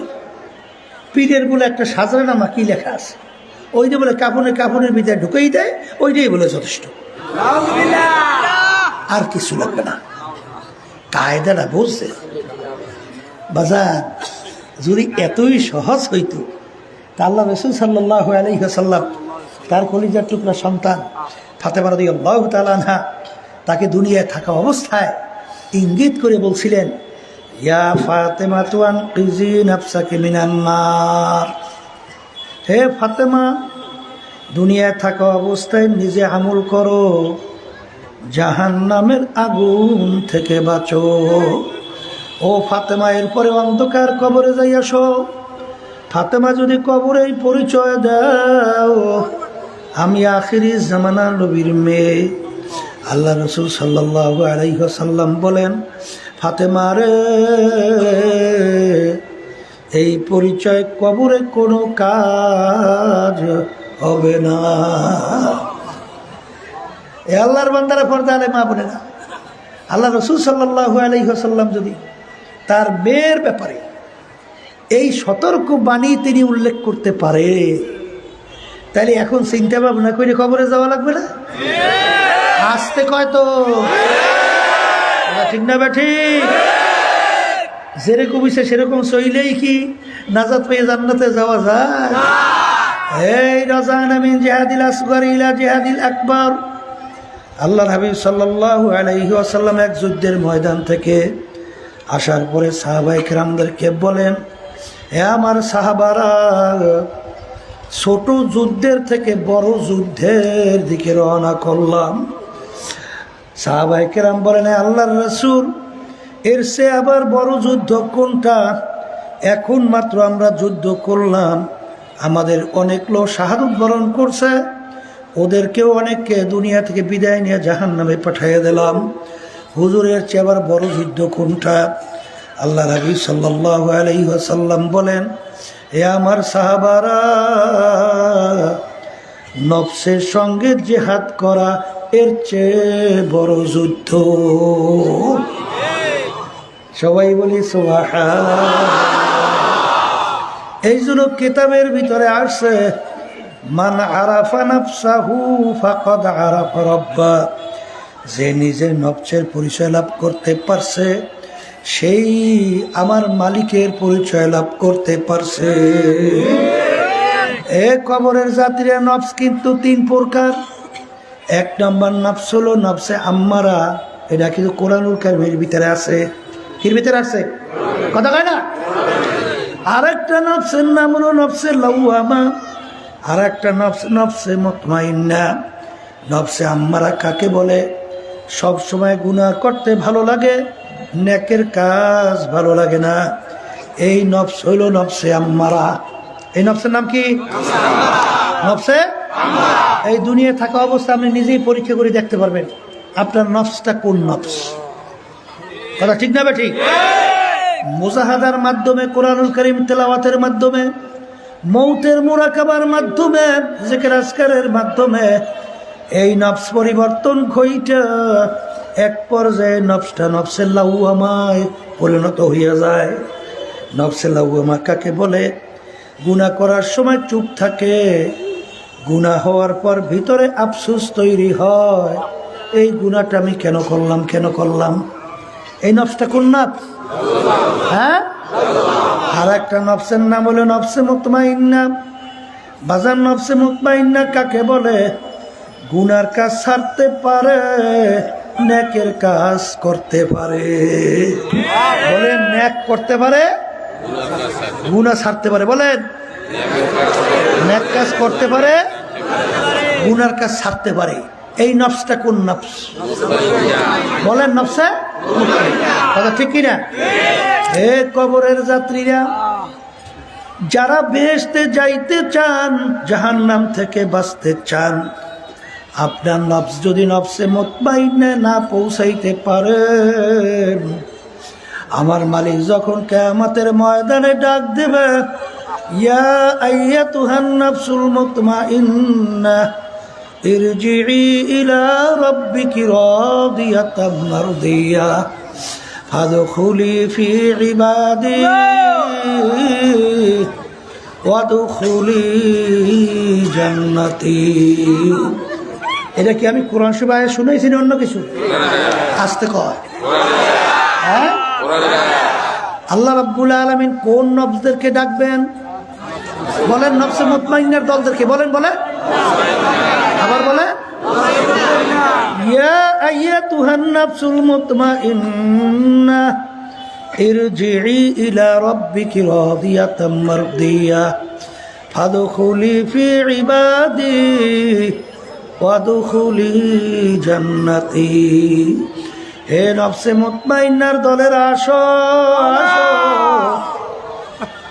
[SPEAKER 1] পীরের বলে একটা সাজরানামা কি লেখা আছে, ওইটা বলে কাফনের ভিতরে ঢুকেই দেয়, ওইটাই বলে যথেষ্ট, আর কিছু লাগবে না। কায়দাটা বলছে বাজার, যদি এতই সহজ হইতো তা আল্লাহ রাসূল সাল্লাল্লাহু আলাইহি ওয়াসাল্লাম তার কলিজার টুকরা সন্তান ফাতেমা রাদিয়াল্লাহু তাআলা আনহা তাকে দুনিয়ায় থাকা অবস্থায় ইঙ্গিত করে বলছিলেন, ইয়া ফাতেমা তুনকিজি নাফসাকি মিনান নার, হে ফাতেমা দুনিয়ায় থাকা অবস্থায় নিজে আমল করো, জাহান্নামের আগুন থেকে বাঁচো। ও ফাতেমা, এরপরে অন্ধকার কবরে যাই আসো। ফাতেমা যদি কবরেই পরিচয় দাও আমি আখিরি জামানার নবীর মেয়ে, আল্লাহ রাসূল সাল্লাল্লাহু আলাইহি ওয়াসাল্লাম বলেন, ফাতেমা রে, এই পরিচয় কবরে কোনো কাজ হবে না। এ আল্লাহর বান্দারা, পর্দা আলে মা বোনেরা, আল্লাহ রাসূল সাল্লাল্লাহু আলাইহি ওয়াসাল্লাম যদি তার মেয়ের ব্যাপারে এই সতর্ক বাণী তিনি উল্লেখ করতে পারে, তাহলে এখন চিন্তা ভাবনা করে কবরে যাওয়া লাগবে না? আসতে কয় তো, ঠিক না ঠিক? যেরকম ইচ্ছে সেরকম চইলেই কি নাজাত পেয়ে জান্নাতে যাওয়া যায়? এই রাজানা মিন জিহাদিল আসগর ইলা জিহাদিল আকবার। আল্লাহর হাবিব সাল্লাল্লাহু আলাইহি ওয়াসাল্লাম এক যুদ্ধের ময়দান থেকে আসার পরে সাহাবায়ে কেরামদেরকে বলেন, হে আমার সাহাবারা, ছোট যুদ্ধের থেকে বড় যুদ্ধের দিকে রওনা করলাম। সাহাবায়ে কেরাম বলেন, হে আল্লাহর রাসূল, এর চেয়ে আবার বড় যুদ্ধ কোনটা? এখন মাত্র আমরা যুদ্ধ করলাম, আমাদের অনেক লোক শাহাদাত বরণ করছে, ওদেরকেও অনেককে দুনিয়া থেকে বিদায় নিয়ে জাহান্নামে পাঠিয়ে দিলাম। হুজুরের চেয়ে আবার বড় যুদ্ধ কোনটা? আল্লাহ নবী সাল্লাল্লাহু আলাইহি ওয়াসাল্লাম বলেন, হে আমার সাহাবারা, নফসের সঙ্গে জিহাদ করা এর চেয়ে বড় যুদ্ধ। সবাই বলি সুবহানাল্লাহ। এই জন্য কিতাবের ভিতরে আসছে, মান আরাফা নাফসাহু ফাকাদ আরাফা রাব্বা। যে নিজের নফসের পরিচয় লাভ করতে পারছে, সেই আমার মালিকের পরিচয় লাভ করতে পারছে। এ কবরের যাত্রীরা, নফস কিন্তু তিন প্রকার। এক নম্বর নফস হলো নফসে আম্মারা, এটা কিন্তু কোরআনুল কারীমের ভিতরে আছে। কির ভিতরে আছে? কথা কয় না? আরেকটা নফসের নাম হলো নফসে লাওয়ামা, আর একটা নফসে মুতমাইন্না। নফসে আম্মারা কাকে বলে? সব সময় গুনাহ করতে ভালো লাগে, নেকের কাজ ভালো লাগে না। এই নফস হইল নফসে আম্মারা। এই নফসের নাম কি? নফসে আম্মারা। এই দুনিয়ায় থাকা অবস্থা আপনি নিজেই পরীক্ষা করে দেখতে পারবেন আপনার নফসটা কোন নফস। কথা ঠিক না ঠিক? মুজাহাদার মাধ্যমে, কোরআনুল কারীম তেলাওয়াতের মাধ্যমে, মৌতের মুরাকাবার মাধ্যমে, জিকির আজকারের মাধ্যমে এই নফস পরিবর্তন ঘইটা এক পর্যায়ে নফসটা নফসে লাওয়ামায় পরিণত হইয়া যায়। নফসে লাওয়ামা কাকে বলে? গুনাহ করার সময় চুপ থাকে, গুনাহ হওয়ার পর ভিতরে আফসোস তৈরি হয়, এই গুনাহটা আমি কেন করলাম। এই নফসটা কোন নফস? হ্যাঁ, আর একটা নফসের নাম হলো নফসে মুতমাইন্না। বাজার নফসে মুতমাইন্না কাকে বলে? গুনার কাজ ছাড়তে পারে, নেকের কাজ করতে পারে। বলেন, নেক করতে পারে, গুনাহ ছাড়তে পারে। বলেন, নেক কাজ করতে পারে, গুনার কাজ ছাড়তে পারে। এই নফসটা কোন নফস? বলেন, নফসে কথা ঠিক কিনা? হে কবরের যাত্রীরা, যারা বেহেশতে যাইতে চান, জাহান্নাম থেকে বাঁচতে চান, আপনার নফস যদি নফসে মুতমাইন্না না পৌঁছাইতে পারে, আমার মালিক যখন কিয়ামতের ময়দানে ডাক দেবে, ইয়া আইয়াতুহান নাফসুল মুতমাইন্না ইরজিই ইলা রাব্বিকি রাদিয়াতাম মারদিয়া ফাদখুলি ফি ইবাদি ওয়াদখুলি জান্নাতি। এটা কি আমি কোরআন শরীফ আয়াত শুনাইছি না অন্য কিছু? আসতে কয়। হ্যাঁ, আল্লাহ রাব্বুল আলামিন কোন নফসদেরকে ডাকবেন? বলেন, নফসে মুতমাইন্নার দলদেরকে। বলেন, আবার বলে, ইয়া আইয়াতুহান নাফসুল মুতমাইন্না ইরজিই ইলা রাব্বিকি রাদিয়াতাম মারদিয়া ফাদখুলি ফি ইবাদি ওয়াদখুলি জান্নাতি। হে নফসে মুতমাইন্নার দলের আসো,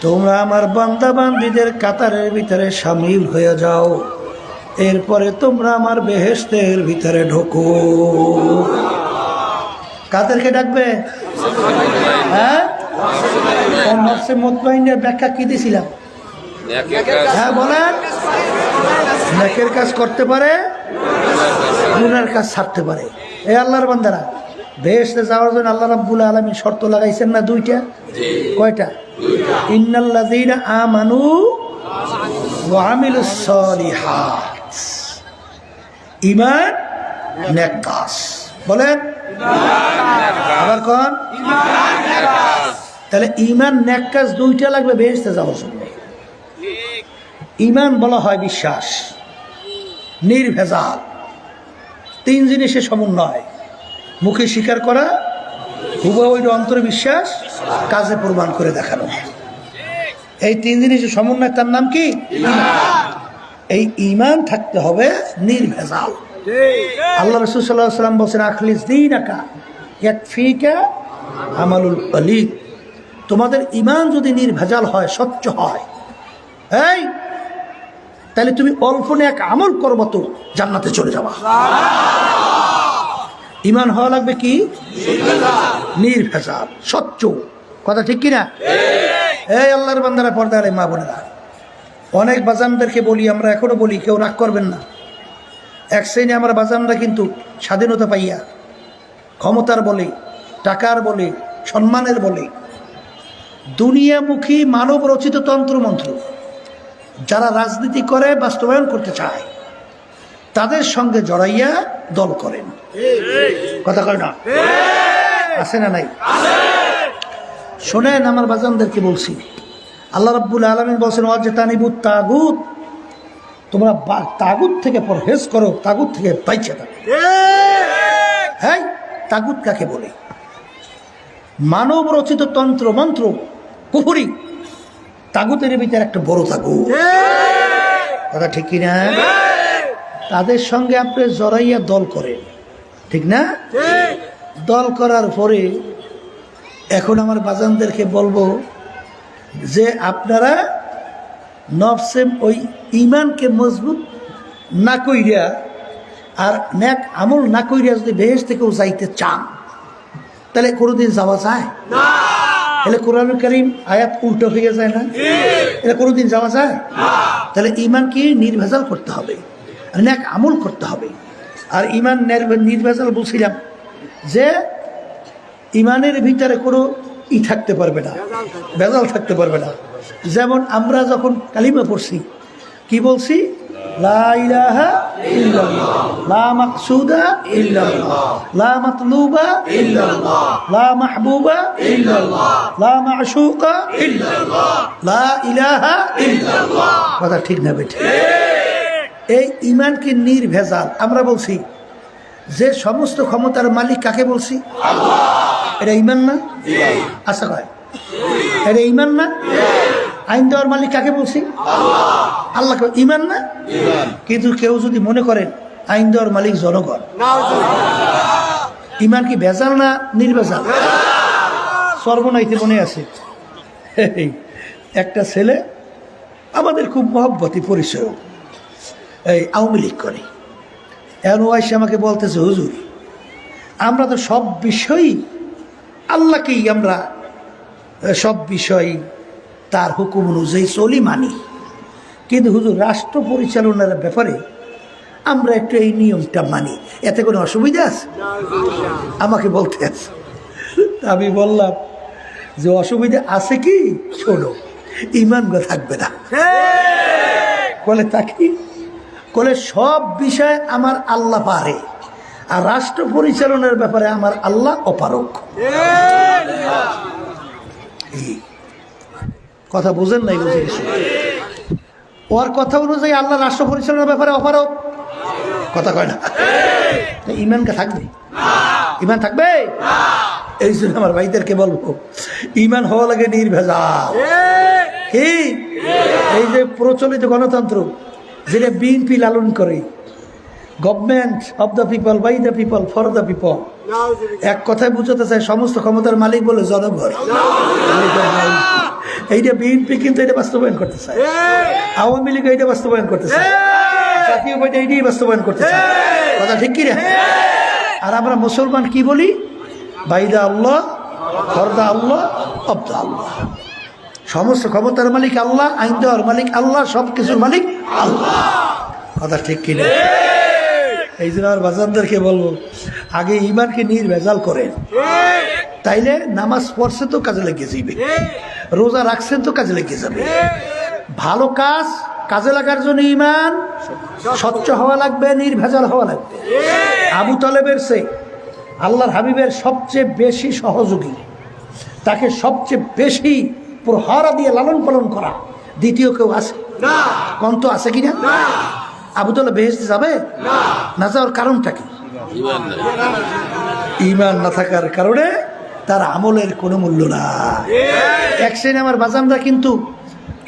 [SPEAKER 1] তোমরা আমার বান্দা বান্দীদের কাতারের ভিতরে শামিল হয়ে যাও, এরপরে তোমরা আমার বেহেশতের ভিতরে ঢোকো। কাদেরকে ডাকবে? হ্যাঁ, নফসে মুতমাইন্নার ব্যাখ্যা কি দিয়েছিলাম? হ্যাঁ বলেন, নেকের কাজ করতে পারে, গুনার কাজ ছাড়তে পারে। এই আল্লাহর বান্দারা, বেহেশতে যাওয়ার জন্য আল্লাহ রাব্বুল আলামিন শর্ত লাগাইছেন না দুইটা? কয়টা? ইন্নাল্লাযীনা আমানু ওয়া আমিলুস সালিহাত। ঈমান নেক কাজ। বলেন আবার কোন? তাহলে ইমান নেক কাজ দুইটা লাগবে বেহেশতে যাওয়ার জন্য। ইমান বলা হয় বিশ্বাস, নির্ভেজাল, তিন জিনিসের সমন্বয়, মুখে স্বীকার করা, হুবহু অন্তরে বিশ্বাস, কাজে প্রমাণ করে দেখানো। এই তিন জিনিসের সমন্বয়, তার নাম কি? এই ঈমান থাকতে হবে নির্ভেজাল। আল্লাহ রাসূল সাল্লাল্লাহু আলাইহি ওয়াসাল্লাম বলেন, আখলিস দীনাকা ইয়াকফিকা আমালুল কলিল। তোমাদের ঈমান যদি নির্ভেজাল হয়, স্বচ্ছ হয়, এই তাহলে তুমি অল্প নেক আমল করবো তো জান্নাতে চলে যাবা। ঈমান হওয়া লাগবে কি? নির্ভেজাল, স্বচ্ছ। কথা ঠিক কিনা? এই আল্লাহর বান্দারা, পর্দার মা বোনেরা, অনেক বাজানদেরকে বলি, আমরা এখনো বলি, কেউ রাগ করবেন না। এক শ্রেণী আমার বাজানরা কিন্তু স্বাধীনতা পাইয়া, ক্ষমতার বলে, টাকার বলে, সম্মানের বলে, দুনিয়ামুখী মানব রচিত তন্ত্রমন্ত্র যারা রাজনীতি করে, বাস্তবায়ন করতে চায়, তাদের সঙ্গে জড়াইয়া দল করেন। কথা কয় না? আছে না নাই? শোনেন, আমার বাজানদেরকে বলছি, আল্লাহ রাব্বুল আলামিন বলছেন, ওয়াজতানিবুত তাগুত, তোমরা তাগুত থেকে পরহেজ করো, তাগুত থেকে বাইচে থাকো। হ্যাঁ, তাগুত কাকে বলে? মানব রচিত তন্ত্র মন্ত্র, কুফরি, তাগুতের ভিতরে একটা বড় তাগুত। কথা ঠিক কিনা? তাদের সঙ্গে আপনি জড়াইয়া দল করেন, ঠিক না? দল করার পরে এখন আমার বাজানদেরকে বলবো যে আপনারা নফসে ওই ঈমানকে মজবুত না কইরা আর নেক আমল না কইরা যদি বেহেশত থেকেও যাইতে চান, তাহলে কোনোদিন যাওয়া যায় না। তাহলে কোরআনুল কারীম আয়াত উল্টো হয়ে যায় না? এটা কোনোদিন যাওয়া যায় না। তাহলে ঈমানকে নির্ভেজাল করতে হবে, আর নেক আমল করতে হবে। আর ঈমান নির্ভেজাল বলছিলাম যে ঈমানের ভিতরে কোনো থাকতে পারবে না, ভেজাল থাকতে পারবে না। যেমন আমরা যখন কালিমা পড়ছি, কি বলছি? লা ইলাহা ইল্লাল্লাহ, লা মাকসুদা ইল্লাল্লাহ, লা মাতলুবা ইল্লাল্লাহ, লা মাহবুবা ইল্লাল্লাহ, লা মাশউকা ইল্লাল্লাহ, লা ইলাহা ইল্লাল্লাহ। কথা ঠিক না বেঠিক? এই ঈমানকে নির্ভেজাল আমরা বলছি যে সমস্ত ক্ষমতার মালিক কাকে বলছি? আল্লাহ। এটা ঈমান না? আচ্ছা কয়, এটা ঈমান না? আইন দেওয়ার মালিক কাকে বলছি? আল্লাহ। আল্লাহকে ঈমান না? কিন্তু কেউ যদি মনে করেন আইন দেওয়ার মালিক জনগণ, ঈমান কি ভেজাল না নির্ভেজাল? সর্বনাইতে মনে আছে একটা ছেলে, আমাদের খুব মহব্বতী পরিচয়, এই আওয়ামী লীগ করে। এখন ওয়াইসে আমাকে বলতেছে, হুজুর আমরা তো সব বিষয়ই আল্লাহকেই, আমরা সব বিষয় তার হুকুম অনুযায়ী চলি, মানি, কিন্তু হুজুর রাষ্ট্র পরিচালনার ব্যাপারে আমরা একটু এই নিয়মটা মানি, এতে কোনো অসুবিধা আছে? আমাকে বলতে আছে। আমি বললাম যে অসুবিধা আছে কি, শোনো, ঈমান থাকবে না। বলে তাকি, বলে সব বিষয় আমার আল্লাহ পারে, আর রাষ্ট্র পরিচালনার ব্যাপারে আমার আল্লাহ অপারক। কথা বুঝেন নাই? বুঝে গেছি। ওর কথা অনুযায়ী আল্লাহ রাষ্ট্র পরিচালনার ব্যাপারে অপারক। কথা কয় না? ঈমানকে থাকবে? ঈমান থাকবে? এই জন্য আমার ভাইদেরকে বলবো, ঈমান হওয়া লাগে নির্ভেজাল। কি এই যে প্রচলিত গণতন্ত্র, যেটা বিএনপি লালন করে, government of the people, by the people, for the people, এক কথায় বুঝতে চায় সমস্ত ক্ষমতার মালিক বলে জনগণ। এইটা বিএনপি কিন্তু এটা বাস্তবায়ন করতে চায়, আওয়ামী লীগ এইটা বাস্তবায়ন করতে চায়, জাতীয় পার্টি এইটাই বাস্তবায়ন করতে চায়। কথা ঠিক কি না? আর আমরা মুসলমান কি বলি? By the Allah, for the Allah, of the Allah. সমস্ত ক্ষমতার মালিক আল্লাহ, আইন দেওয়ার মালিক আল্লাহ, সব কিছুর মালিক আল্লাহ। কথা ঠিক কিনা? এই জন্য আমার বাজানদেরকে বলবো, আগে ঈমানকে নির্ভেজাল করেন, তাইলে নামাজ পড়ছে তো কাজে লেগে যাবে, রোজা রাখছেন তো কাজে লেগে যাবে, ভালো কাজ কাজে লাগার জন্য ঈমান স্বচ্ছ হওয়া লাগবে, নির্ভেজাল হওয়া লাগবে। আবু তালেবের চেয়ে আল্লাহর হাবিবের সবচেয়ে বেশি সহযোগী, তাকে সবচেয়ে বেশি প্রহারা দিয়ে লালন পালন করা দ্বিতীয় কেউ আছে? কন্ত আছে কিনা? আবু তালেব বেহেশতে যাবে না? যাওয়ার কারণটা কি? ঈমান না থাকার কারণে তার আমলের কোনো মূল্য না। এক শ্রেণী আমার বাজানরা কিন্তু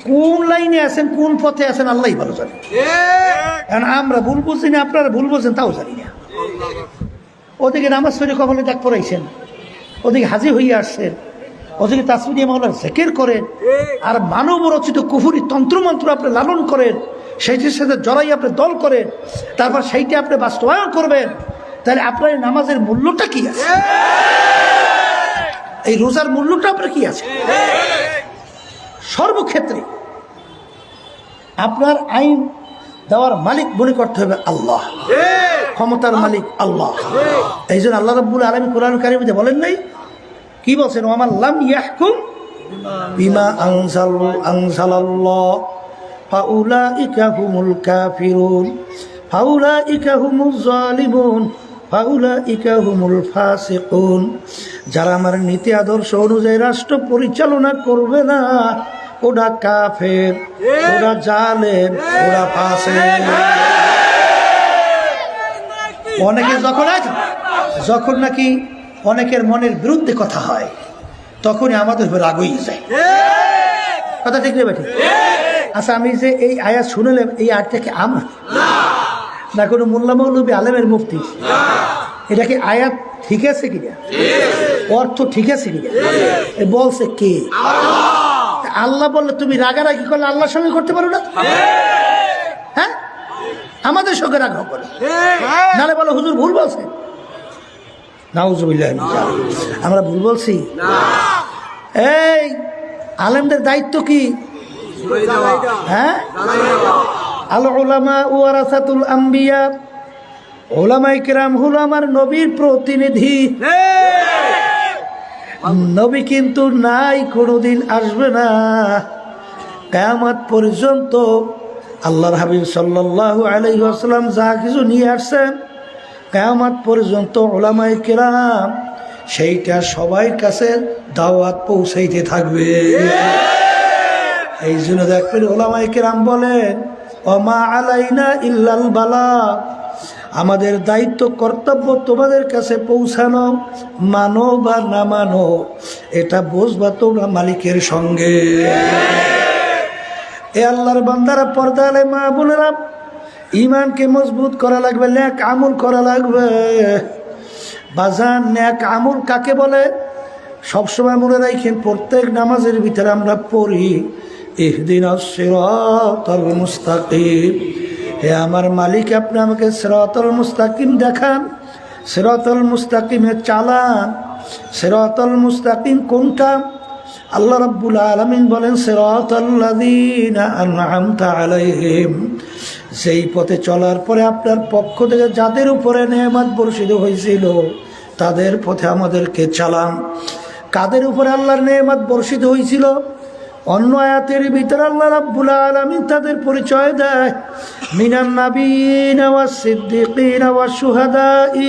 [SPEAKER 1] কোন লাইনে আছেন, কোন পথে আছেন আল্লাহই ভালো জানে। কারণ আমরা ভুল বুঝি না, আপনারা ভুল বুঝেন তাও জানি না। ওদিকে নামাজ পড়ে কপালে দাগ পড়াইছেন, ওদিকে হাজির হইয়া আসছেন, ওদিকে তাসবিহ মাওলার জিকির করেন, আর মানব রচিত কুফরি তন্ত্রমন্ত্র আপনি লালন করেন, সেইটির সাথে জড়াই আপনি দল করেন, তারপর সেইটা আপনি বাস্তবায়ন করবেন। তাহলে আপনার নামাজের মূল্যটা কি আছে? এই রোজার মূল্যটা আপনার কি আছে? সর্বক্ষেত্রে আপনার আইন দেওয়ার মালিক মনে করতে হবে আল্লাহ, ক্ষমতার মালিক আল্লাহ। এই জন্য আল্লাহ রাব্বুল আলামিন কোরআন কারিমে বলেন নাই, কি বলছেন? ওয়া মান লাম ইয়াহকুম বিমা আনজালাল্লাহ ফাউলাইকা হুমুল কাফিরুন ফাউলাইকা হুমুজ জালিমুন ফাউলাইকা হুমুল ফাসিকুন। যারা আমার নীতি আদর্শ অনুযায়ী রাষ্ট্র পরিচালনা করবে না, ওরা কাফের, ওরা জালেম, ওরা ফাসিক। অনেকে যখন নাকি অনেকের মনের বিরুদ্ধে কথা হয়, তখনই আমাদের উপর রাগ হয়ে যায়। কথা ঠিক নেই বেঠিক? আচ্ছা, আমি যে এই আয়াত শুনলাম, এই আয়াতটা কি আমার না কোনো মোল্লা মৌলবী আলেমের মুফতি? এটা কি আয়াত ঠিক আছে কিনা, অর্থ ঠিক আছে কিনা, বলছে কে? আল্লাহ বললে তুমি রাগারাগি করলে আল্লাহর সঙ্গে করতে পারো না? হ্যাঁ, আমাদের সঙ্গে রাগ করে, নালে বলো হুজুর ভুল বলছে। নাউজুবিল্লাহ, আমরা ভুল বলছি? এই আলেমদের দায়িত্ব কি? হ্যাঁ, আল উলামা ওয়ারাসাতুল আম্বিয়া, উলামায়ে কেরাম হলো আমার নবীর প্রতিনিধি। নবী কিন্তু নাই, কোনোদিন আসবে না। কিয়ামত পর্যন্ত আল্লাহর হাবিব সাল্লাল্লাহু আলাইহি ওয়াসাল্লাম যা কিছু নিয়ে আসছেন, কিয়ামত পর্যন্ত উলামায়ে কেরাম সেইটা সবাই কাছে দাওয়াত পৌঁছাইতে থাকবে। এই জন্য দেখবেন উলামায়ে কেরাম বলেন, ওমা আলাইনা ইল্লাল বালাগ, আমাদের দায়িত্ব কর্তব্য তোমাদের কাছে পৌঁছানো, মানো বা না মানো এটা বুঝবা তোমরা মালিকের সঙ্গে। এ আল্লাহর বান্দারা, পর্দা আলে মা বোনেরা, ইমানকে মজবুত করা লাগবে, নেক আমল করা লাগবে। বাজান, নেক আমল কাকে বলে? সবসময় মনে রাখেন, প্রত্যেক নামাজের ভিতরে আমরা পড়ি ইহদিনাস সিরাতাল মুস্তাকিম। হে আমার মালিক, আপনি আমাকে সিরাতাল মুস্তাকিম দেখান, সিরাতাল মুস্তাকিমে চালান। সিরাতাল মুস্তাকিম কোনটা? আল্লাহ রাব্বুল আলামিন বলেন, সিরাতাল্লাযীনা আন'আমতা আলাইহিম, যেই পথে চলার পরে আপনার পক্ষ থেকে যাদের উপরে নেয়ামত বর্ষিত হয়েছিল তাদের পথে আমাদেরকে চালান। কাদের উপরে আল্লাহর নেয়ামত বর্ষিত হয়েছিল? অন্য আয়াতের ভিতরে আল্লাহ রাব্বুল আলামিন তাদের পরিচয় দেয়, মিনান নাবিয়িনা ওয়াস সিদ্দিকিনা ওয়াস শুহাদাই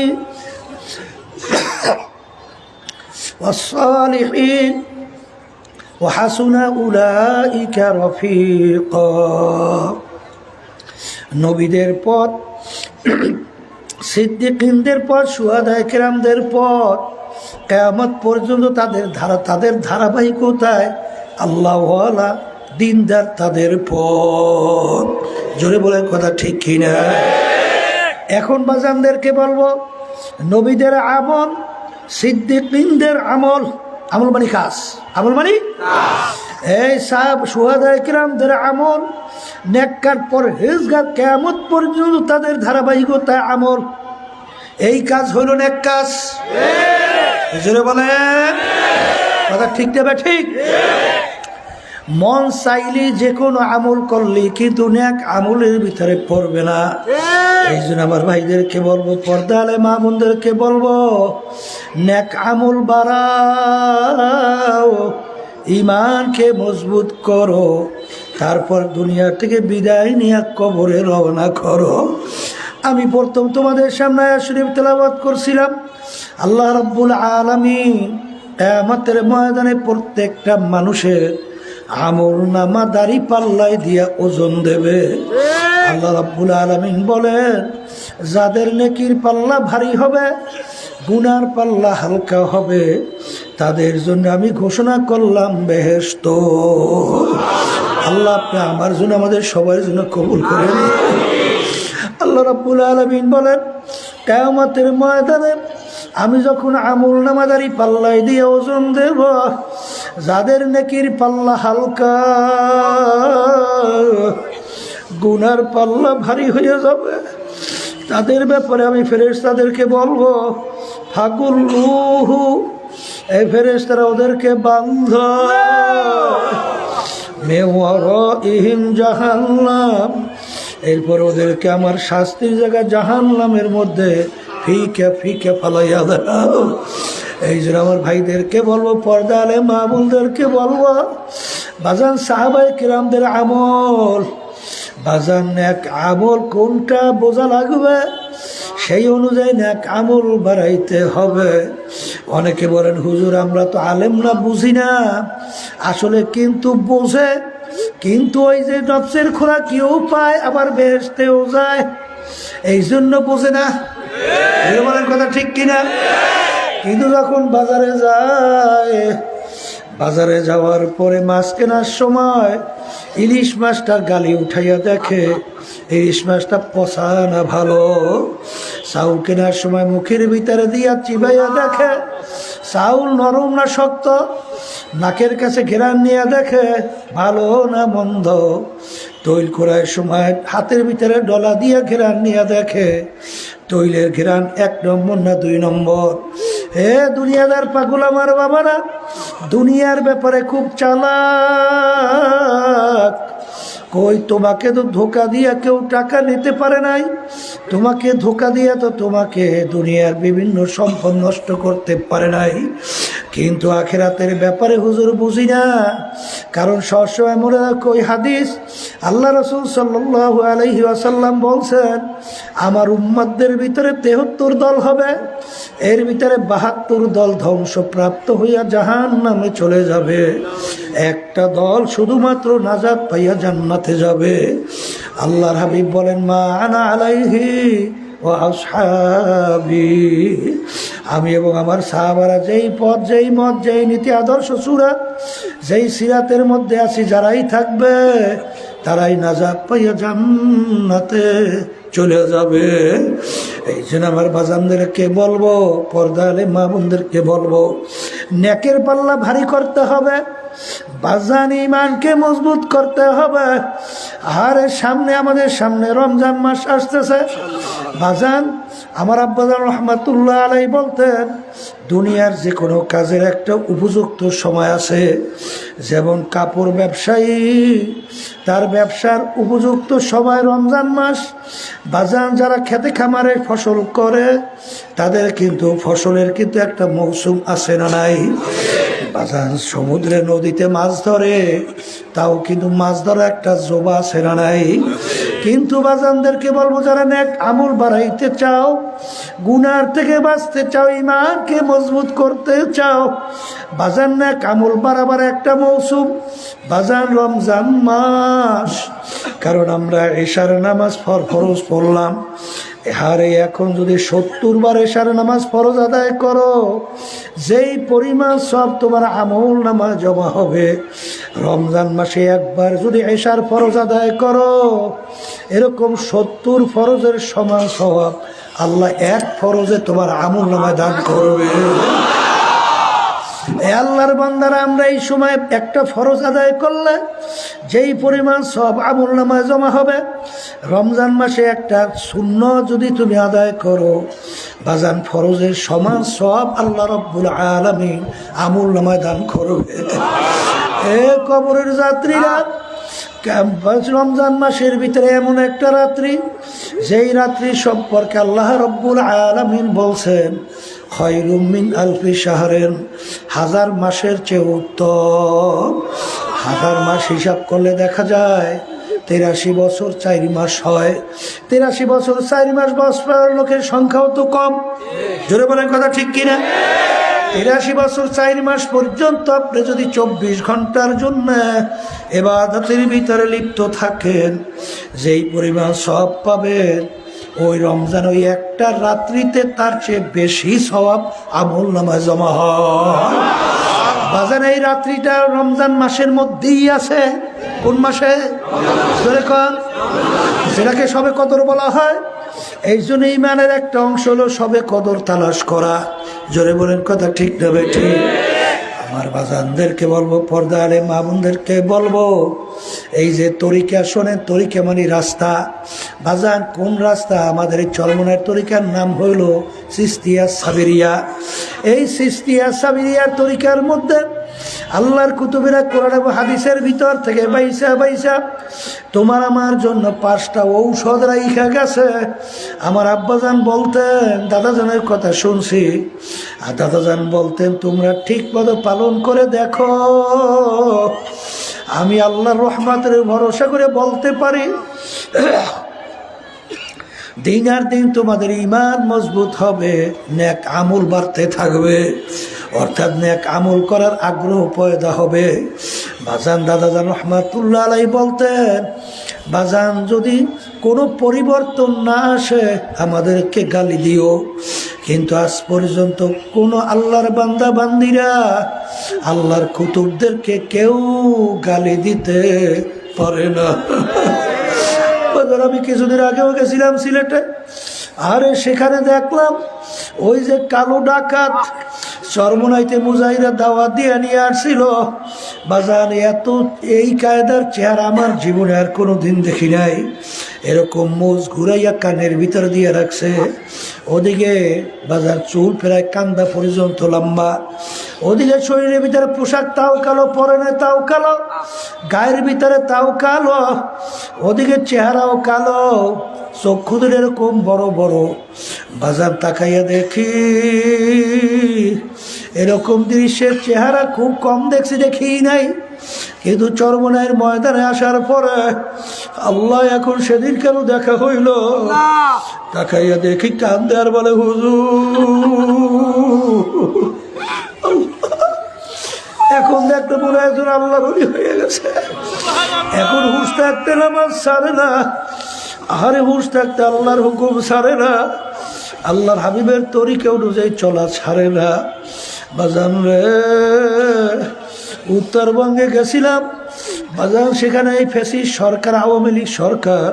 [SPEAKER 1] ওয়াস সালিহিন ওয়া হাসুনা উলাইকা রফিকা। নবীদের পথ, সিদ্দিকিনদের পথ, শুহাদায়ে কেরামদের পথ, কিয়ামত পর্যন্ত তাদের ধারাবাহিকতায় আল্লাহওয়ালা দিনদার তাদের পথ। জোরে বলে কথা ঠিক কিনা? এখন বাজানদেরকে বলবো, নবীদের আমল, সিদ্দিকিনদের আমল, আমল মানে কাজ, আমল মানে এই সাহাব শুহাদায়ে কেরামদের আমল, নেককার পরহেজগার, কিয়ামত পর্যন্ত তাদের ধারাবাহিকতা আমল। এই কাজ হইল নেক কাজ। জোরে বলেন কথা ঠিক দেবে? ঠিক। মন চাইলে যে কোনো আমল করলে কিন্তু নেক আমলের ভিতরে পড়বে না। এই জন্য আমার ভাইদেরকে বলবো, পর্দা আলে মা বোনদেরকে বলবো, নেক আমল বাড়াও, ইমানকে মজবুত করো, তারপর দুনিয়া থেকে বিদায় নিয়ে কবরে রওনা করো। আমি প্রথম তোমাদের সামনে আয়াত শরীফ তেলাওয়াত করছিলাম। আল্লাহ রাব্বুল আলামিন কিয়ামতের ময়দানে প্রত্যেকটা মানুষের আমলনামা দাড়ি পাল্লায় দিয়া ওজন দেবে। আল্লাহ রাব্বুল আলামিন বলেন, যাদের নেকির পাল্লা ভারী হবে, গুনার পাল্লা হালকা হবে, তাদের জন্য আমি ঘোষণা করলাম বেহেশত। আল্লাহ আপনি আমার জন্য, আমাদের সবার জন্য কবুল করে নিন। আল্লাহ রাব্বুল আলামিন বলেন, কিয়ামতের ময়দানে আমি যখন আমলনামাদারি পাল্লাই দিয়ে ওজন দেব, যাদের নেকির পাল্লা হালকা, গুনার পাল্লা ভারী হয়ে যাবে, তাদের ব্যাপারে আমি ফেরেশতাদেরকে বলবো, ফাকুল্লুহু, এই ফেরেশতারা ওদেরকে বান্ধ, মিওয়ারাইহিম জাহান্নাম, এরপর ওদেরকে আমার শাস্তির জায়গা জাহান্নামের মধ্যে ফিকে ফিকে ফালাইয়া দাও। এই জন্য আমার ভাইদেরকে বলবো, পর্দা আলে মা বোনদেরকে বলবো, বাজান সাহাবায়ে কিরামদের আমল, বাজান নেক আমল কোনটা বোঝা লাগবে, সেই অনুযায়ী নেক আমল বাড়াইতে হবে। অনেকে বলেন, হুজুর আমরা তো আলেম না, বুঝি না। আসলে কিন্তু বোঝে, কিন্তু ওই যে নফসের খোরাক কেউ পায়, আবার বেহেশতেও যায়, এই জন্য বোঝে না। বলেন কথা ঠিক কিনা? কিন্তু যখন বাজারে যায়, বাজারে যাওয়ার পরে মাছ কেনার সময় ইলিশ মাছটা গালি উঠাইয়া দেখে ইলিশ মাছটা পচা না ভালো। চাউল কেনার সময় মুখের ভিতরে দিয়া চিবাইয়া দেখে চাউল নরম না শক্ত। নাকের কাছে ঘেরান নিয়ে দেখে ভালো না মন্দ। তৈল করার সময় হাতের ভিতরে ডলা দিয়ে ঘেরান নিয়ে দেখে তৈলের ঘেরান 1 নম্বর না 2 নম্বর। হে দুনিয়াদার পাগল আমার বাবারা, দুনিয়ার ব্যাপারে খুব চালাক। কই তোমাকে তো ধোকা দিয়া কেউ টাকা নিতে পারে নাই, তোমাকে ধোকা দিয়া তো তোমাকে দুনিয়ার বিভিন্ন সম্পদ নষ্ট করতে পারে নাই। কিন্তু আখিরাতের ব্যাপারে হুজুর বুঝি না, কারণ সবসময় মনে রাখো ওই হাদিস, আল্লাহ রাসূল সাল্লাল্লাহু আলাইহি ওয়াসাল্লাম বলছেন, আমার উম্মতদের ভিতরে 73 দল হবে, এর ভিতরে 72 দল ধ্বংসপ্রাপ্ত হইয়া জাহান্নামে চলে যাবে, একটা দল শুধুমাত্র নাজাত পাইয়া জান্নাতে যাবে। আল্লাহর হাবিব বলেন, মা আনা আলাইহি ওয়া আসহাবি, আমি এবং আমার সাহাবারা যেই পথ, যেই মত, যেই নীতি আদর্শ চূড়া, যেই সিরাতের মধ্যে আছি, যারাই থাকবে তারাই নাজাত পাইয়া জান্নাতে চলে যাবে। এই জন্য আমার বাজানদেরকে বলবো, পর্দা আলে মা বোনদেরকে বলবো, নেকের পাল্লা ভারী করতে হবে, বাজান ইমানকে মজবুত করতে হবে। আর সামনে, আমাদের সামনে রমজান মাস আসতেছে। বাজান আমার আব্বাজান রহমাতুল্লাহ আলাই বলতেন, দুনিয়ার যে কোনো কাজের একটা উপযুক্ত সময় আছে। যেমন কাপড় ব্যবসায়ী, তার ব্যবসার উপযুক্ত সময় রমজান মাস। বাজান যারা খেতে খামারে ফসল করে, তাদের কিন্তু ফসলের কিন্তু একটা মৌসুম আছে না নাই? বাজান সমুদ্রে নদীতে মাছ ধরে, তাও কিন্তু মাছ ধরা একটা জোবা আছে না নাই? কিন্তু বাজানদেরকে বলবো, যারা নেক আমল বাড়াইতে চাও, গুনার থেকে বাঁচতে চাও, ইমানকে মজবুত করতে চাও, বাজান নেক আমল বাড়াবার একটা মৌসুম বাজান রমজান মাস। কারণ আমরা এশার নামাজ ফরজ পড়লাম, হারে এখন যদি 70 বার এশার নামাজ ফরজ আদায় করো, যেই পরিমাণ সব তোমার আমল নামাজ জমা হবে, রমজান মাসে একবার যদি এশার ফরজ আদায় করো, এরকম 70 ফরজের সমান সওয়াব আল্লাহ এক ফরজে তোমার আমল নামায় দান করবে। আল্লাহর বান্দারা, আমরা এই সময় একটা ফরজ আদায় করলে যেই পরিমাণ সব আমল নামায় জমা হবে, রমজান মাসে একটা সুন্নাত যদি তুমি আদায় করো, বাজান ফরজের সমান সব আল্লাহ রাব্বুল আলামিন আমল নামায় দান করবে। এ কবরের যাত্রীরা, রমজান মাসের ভিতরে এমন একটা রাত্রি, যেই রাত্রি সম্পর্কে আল্লাহ রাব্বুল আলামিন বলছেন, খায়রুম মিন আলফি শাহরিন, 1000 মাসের চেয়ে উত্তম। হাজার মাস হিসাব করলে দেখা যায় 83 বছর 4 মাস হয়। 83 বছর 4 মাস বয়স পাওয়ার লোকের সংখ্যাও তো কম। জোরে বলেন কথা ঠিক কিনা? 83 বছর 4 মাস পর্যন্ত আপনি যদি 24 ঘন্টার জন্য ইবাদতের ভিতরে লিপ্ত থাকেন, যেই পরিমাণ সওয়াব পাবেন, ওই রমজান ওই একটা রাত্রিতে তার চেয়ে বেশি সওয়াব আমল নামায় জমা হয়। বাজার এই রাত্রিটা রমজান মাসের মধ্যেই আছে। কোন মাসে? যেটাকে সবে কদর বলা হয়। এই জন্য ইমানের একটা অংশ হলো সবে কদর তালাশ করা। জোরে বলেন কথা ঠিক না ঠিক? আমার বাজানদেরকে বলবো, পর্দা আলে মা বোনদেরকে বলবো, এই যে তরিকা শোনেন, তরিকা মানে রাস্তা। বাজান কোন রাস্তা? আমাদের এই চরমনের তরিকার নাম হইল চিস্তিয়া সাবিরিয়া। এই চিস্তিয়া সাবিরিয়ার তরিকার মধ্যে আল্লাহর কুতুবেরা কোরআন এবং হাদিসের ভিতর থেকে বাইসা বাইসা তোমার আমার জন্য 5টা ঔষধ রাইখা গেছে। আমার আব্বাজান বলতেন, দাদাজানের কথা শুনছি, আর দাদাজান বলতেন তোমরা ঠিক মতো পালন করে দেখো। আমি আল্লাহর রহমতের ভরসা করে বলতে পারি, দিন আর দিন তোমাদের ঈমান মজবুত হবে, নেক আমল বাড়তে থাকবে, অর্থাৎ নেক আমল করার আগ্রহ পয়দা হবে। বাজান দাদাজান রহমাতুল্লাহ আলাইহি বলতেন, বাজান যদি কোনো পরিবর্তন না আসে আমাদেরকে গালি দিও, কিন্তু আজ পর্যন্ত কোনো আল্লাহর বান্দা বান্দিরা আল্লাহর কুতুবদেরকে কেউ গালি দিতে পারে না। আমি কিছুদিন আগেও গেছিলাম সিলেটে, আরে সেখানে দেখলাম ওই যে কালো ডাকাত চরমনাইতে মুজাহিরা দাওয়াত দিয়ে নিয়ে আসছিল। বাজার এত এই কায়দার চেহারা আমার জীবনে আর কোনো দিন দেখি নাই। এরকম মোজ ঘুরাইয়া কানের ভিতর দিয়ে রাখছে, ওদিকে বাজার চুল প্রায় কান্দা পর্যন্ত লম্বা, ওদিকে শরীরের ভিতরে পোশাক তাও কালো, পরনে তাও কালো, গায়ের ভিতরে তাও কালো, ওদিকে চেহারাও কালো, চক্ষুদের এরকম বড় বড়। বাজার তাকাইয়া দেখি এরকম দৃশ্যের চেহারা খুব কম দেখছি, দেখি নাই। কিন্তু চরমনাইয়ের ময়দানে আসার পরে আল্লাহ এখন সেদিন কেন দেখা হইল, তাকাইয়া দেখি কান্দে আর বলে হুজুর। এখন দেখতে মনে হয় একজন আল্লাহ বলি হয়ে গেছে। এখন হুঁশ থাকতে নামাজ ছাড়ে না, আহারে হুঁশ থাকতে আল্লাহর হুকুম ছাড়ে না, আল্লাহর হাবিবের তরিকা অনুযায়ী চলা ছাড়ে না। বাজান রে, উত্তরবঙ্গে গেছিলাম বাজান, সেখানে এই ফ্যাসিস্ট সরকার, আওয়ামী লীগ সরকার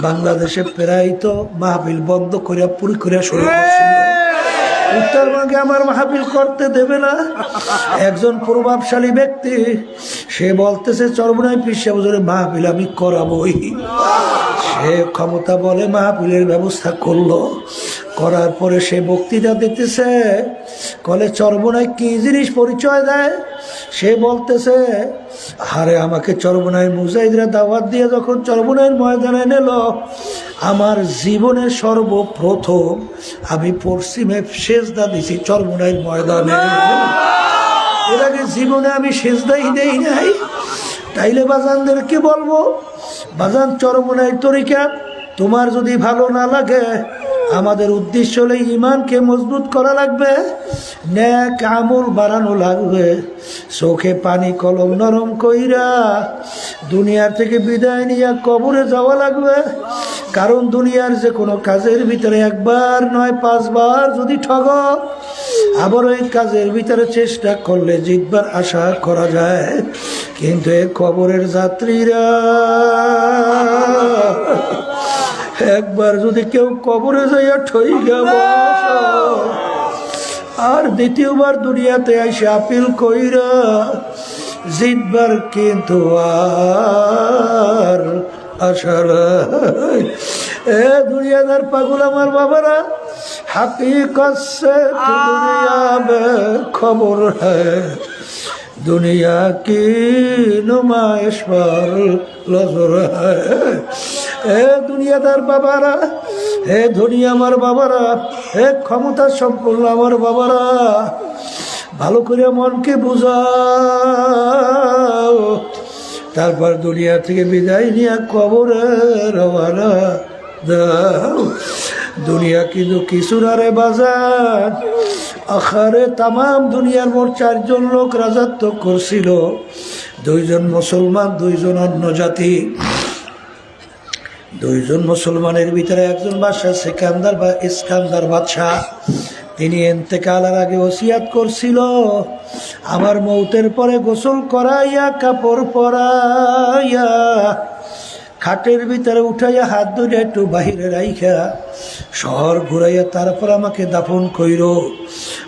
[SPEAKER 1] বাংলাদেশে প্রায় তো মাহফিল বন্ধ করিয়া পুরি করিয়া শুরু করছিল। উত্তরবঙ্গে আমার মাহফিল করতে দেবে না। একজন প্রভাবশালী ব্যক্তি সে বলতেছে চরমনাই পীর সাহেব হুজুরের মাহফিল আমি করাবই। সে ক্ষমতা বলে মাহফিলের ব্যবস্থা করলো, করার পরে সে বক্তৃতা দিতেছে, কলে চরমনাই কি জিনিস পরিচয় দেয়। সে বলতেছে, আরে আমাকে চরমনাই মুজাহিদরা দাওয়াত দিয়ে যখন চরমনাইয়ের ময়দানে নিল, আমার জীবনের সর্বপ্রথম আমি পশ্চিমে সেজদা দিছি চরমনাইয়ের ময়দানে। এর আগে জীবনে আমি সেজদাই দেই নাই। তাইলে বাজানদেরকে বলবো, বাজান চরমনাইয়ের তরিকা তোমার যদি ভালো না লাগে, আমাদের উদ্দেশ্য হলে ইমানকে মজবুত করা লাগবে, নেক আমল বাড়ানো লাগবে, চোখে পানি কলম নরম কইরা দুনিয়ার থেকে বিদায় নিয়ে কবরে যাওয়া লাগবে। কারণ দুনিয়ার যে কোনো কাজের ভিতরে একবার নয় 5 বার যদি ঠগ, আবার ওই কাজের ভিতরে চেষ্টা করলে জিতবার আশা করা যায়। কিন্তু এই কবরের যাত্রীরা একবার যদি কেউ কবরে যাইয়া ঠই গেল, আর দ্বিতীয়বার দুনিয়াতে এসে আপিল কইরা জিতবার কিন্তু আর আশা নাই। এ দুনিয়াদার পাগল আমার বাবারা, হাকিকত সে দুনিয়া মে খবর হ্যায়, দুনিয়া কি নুমাইশ পর নজর হ্যায়। হে দুনিয়াদার বাবারা, হে ধনী আমার বাবারা, হে ক্ষমতা সম্পন্ন আমার বাবারা, ভালো করে মনকে বুঝাও, তারপর দুনিয়া থেকে বিদায় নিয়ে কবরে রওনা দাও। দুনিয়া কিন্তু কিছু না রে বাজার, আখারে তামাম দুনিয়ার মোট 4 জন লোক রাজত্ব করছিল, 2 জন মুসলমান, 2 জন অন্য জাতি। 2 জন মুসলমানের ভিতরে একজন বাদশা সিকান্দার বা ইস্কান্দার বাদশাহ, তিনি ইন্তেকালের আগে ওসিয়াত করছিল, আমার মৌতের পরে গোসল করাইয়া, কাপড় পরাইয়া, খাটের ভিতরে উঠাইয়া, হাত ধরে একটু বাহিরে রাইখা শহর ঘুরাইয়া তারপর আমাকে দাফন কইর।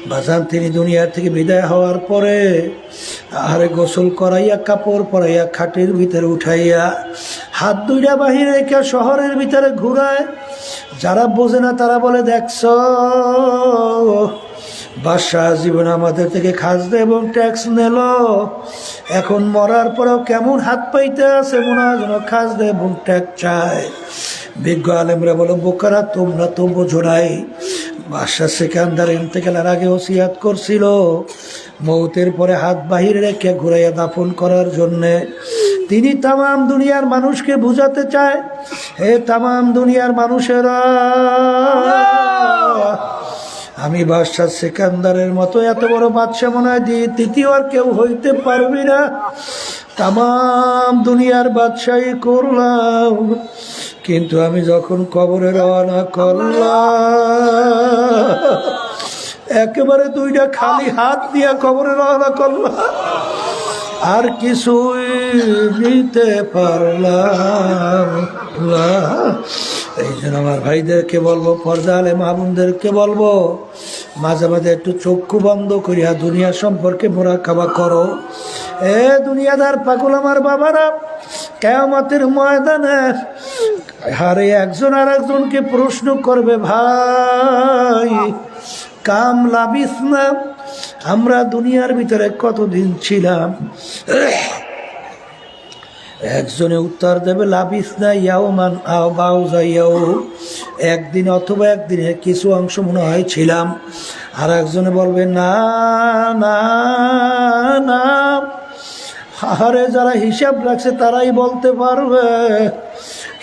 [SPEAKER 1] বাজান তিনি দুনিয়ার থেকে বিদায় হওয়ার পরে আরে গোসল করাইয়া, কাপড় পরাইয়া, খাটের ভিতরে উঠাইয়া, হাত দুইটা বাহিরে রেখে শহরের ভিতরে ঘুরায়। যারা বোঝে না তারা বলে, দেখছ বাদশাহ জীবন আমাদের থেকে খাজনা এবং ট্যাক্স নিল, এখন মরার পরেও কেমন হাত পাইতে আছে, মনে হয় যেন খাজনা এবং ট্যাক্স চায়। বিজ্ঞ আলেমরা বলো, বোকারা তোমরা তো বোঝো নাই, বাদশাহ সিকান্দার ইন্তেকালের আগে ওসিয়াত করছিল মৌতের পরে হাত বাহিরে রেখে ঘুরাইয়া দাফন করার জন্যে। তিনি তামাম দুনিয়ার মানুষকে বুঝাতে চায়, হে তামাম দুনিয়ার মানুষেরা, আমি বাদশাহ সিকান্দারের মতো এত বড় বাদশাহ মনে হয় দ্বিতীয় আর কেউ হইতে পারবি না। তামাম দুনিয়ার বাদশাহী করলাম, কিন্তু আমি যখন কবরে রওনা করলাম, একেবারে 2টা খালি হাত দিয়ে কবরে রওনা করলাম, আর কিছুই নিতে পারলাম না। এই জন্য আমার ভাইদেরকে বলবো, পর্দা আলে মাহবুবদেরকে বলবো, মাঝে মাঝে একটু চক্ষু বন্ধ করিয়া দুনিয়া সম্পর্কে মোরাকাবা করো। এ দুনিয়াদার পাগল আমার বাবারা, কিয়ামতের ময়দানে হারে একজন আর একজনকে প্রশ্ন করবে, ভাই কাম লাবিস না, আমরা দুনিয়ার ভিতরে কতদিন ছিলাম? একজনে উত্তর দেবে, লাবিস না ইয়াওমান আও বাউযাইয়াও, একদিন অথবা একদিনের কিছু অংশ মনে হয় ছিলাম। আর একজনে বলবে, না না না, আরে যারা হিসাব রাখছে তারাই বলতে পারবে,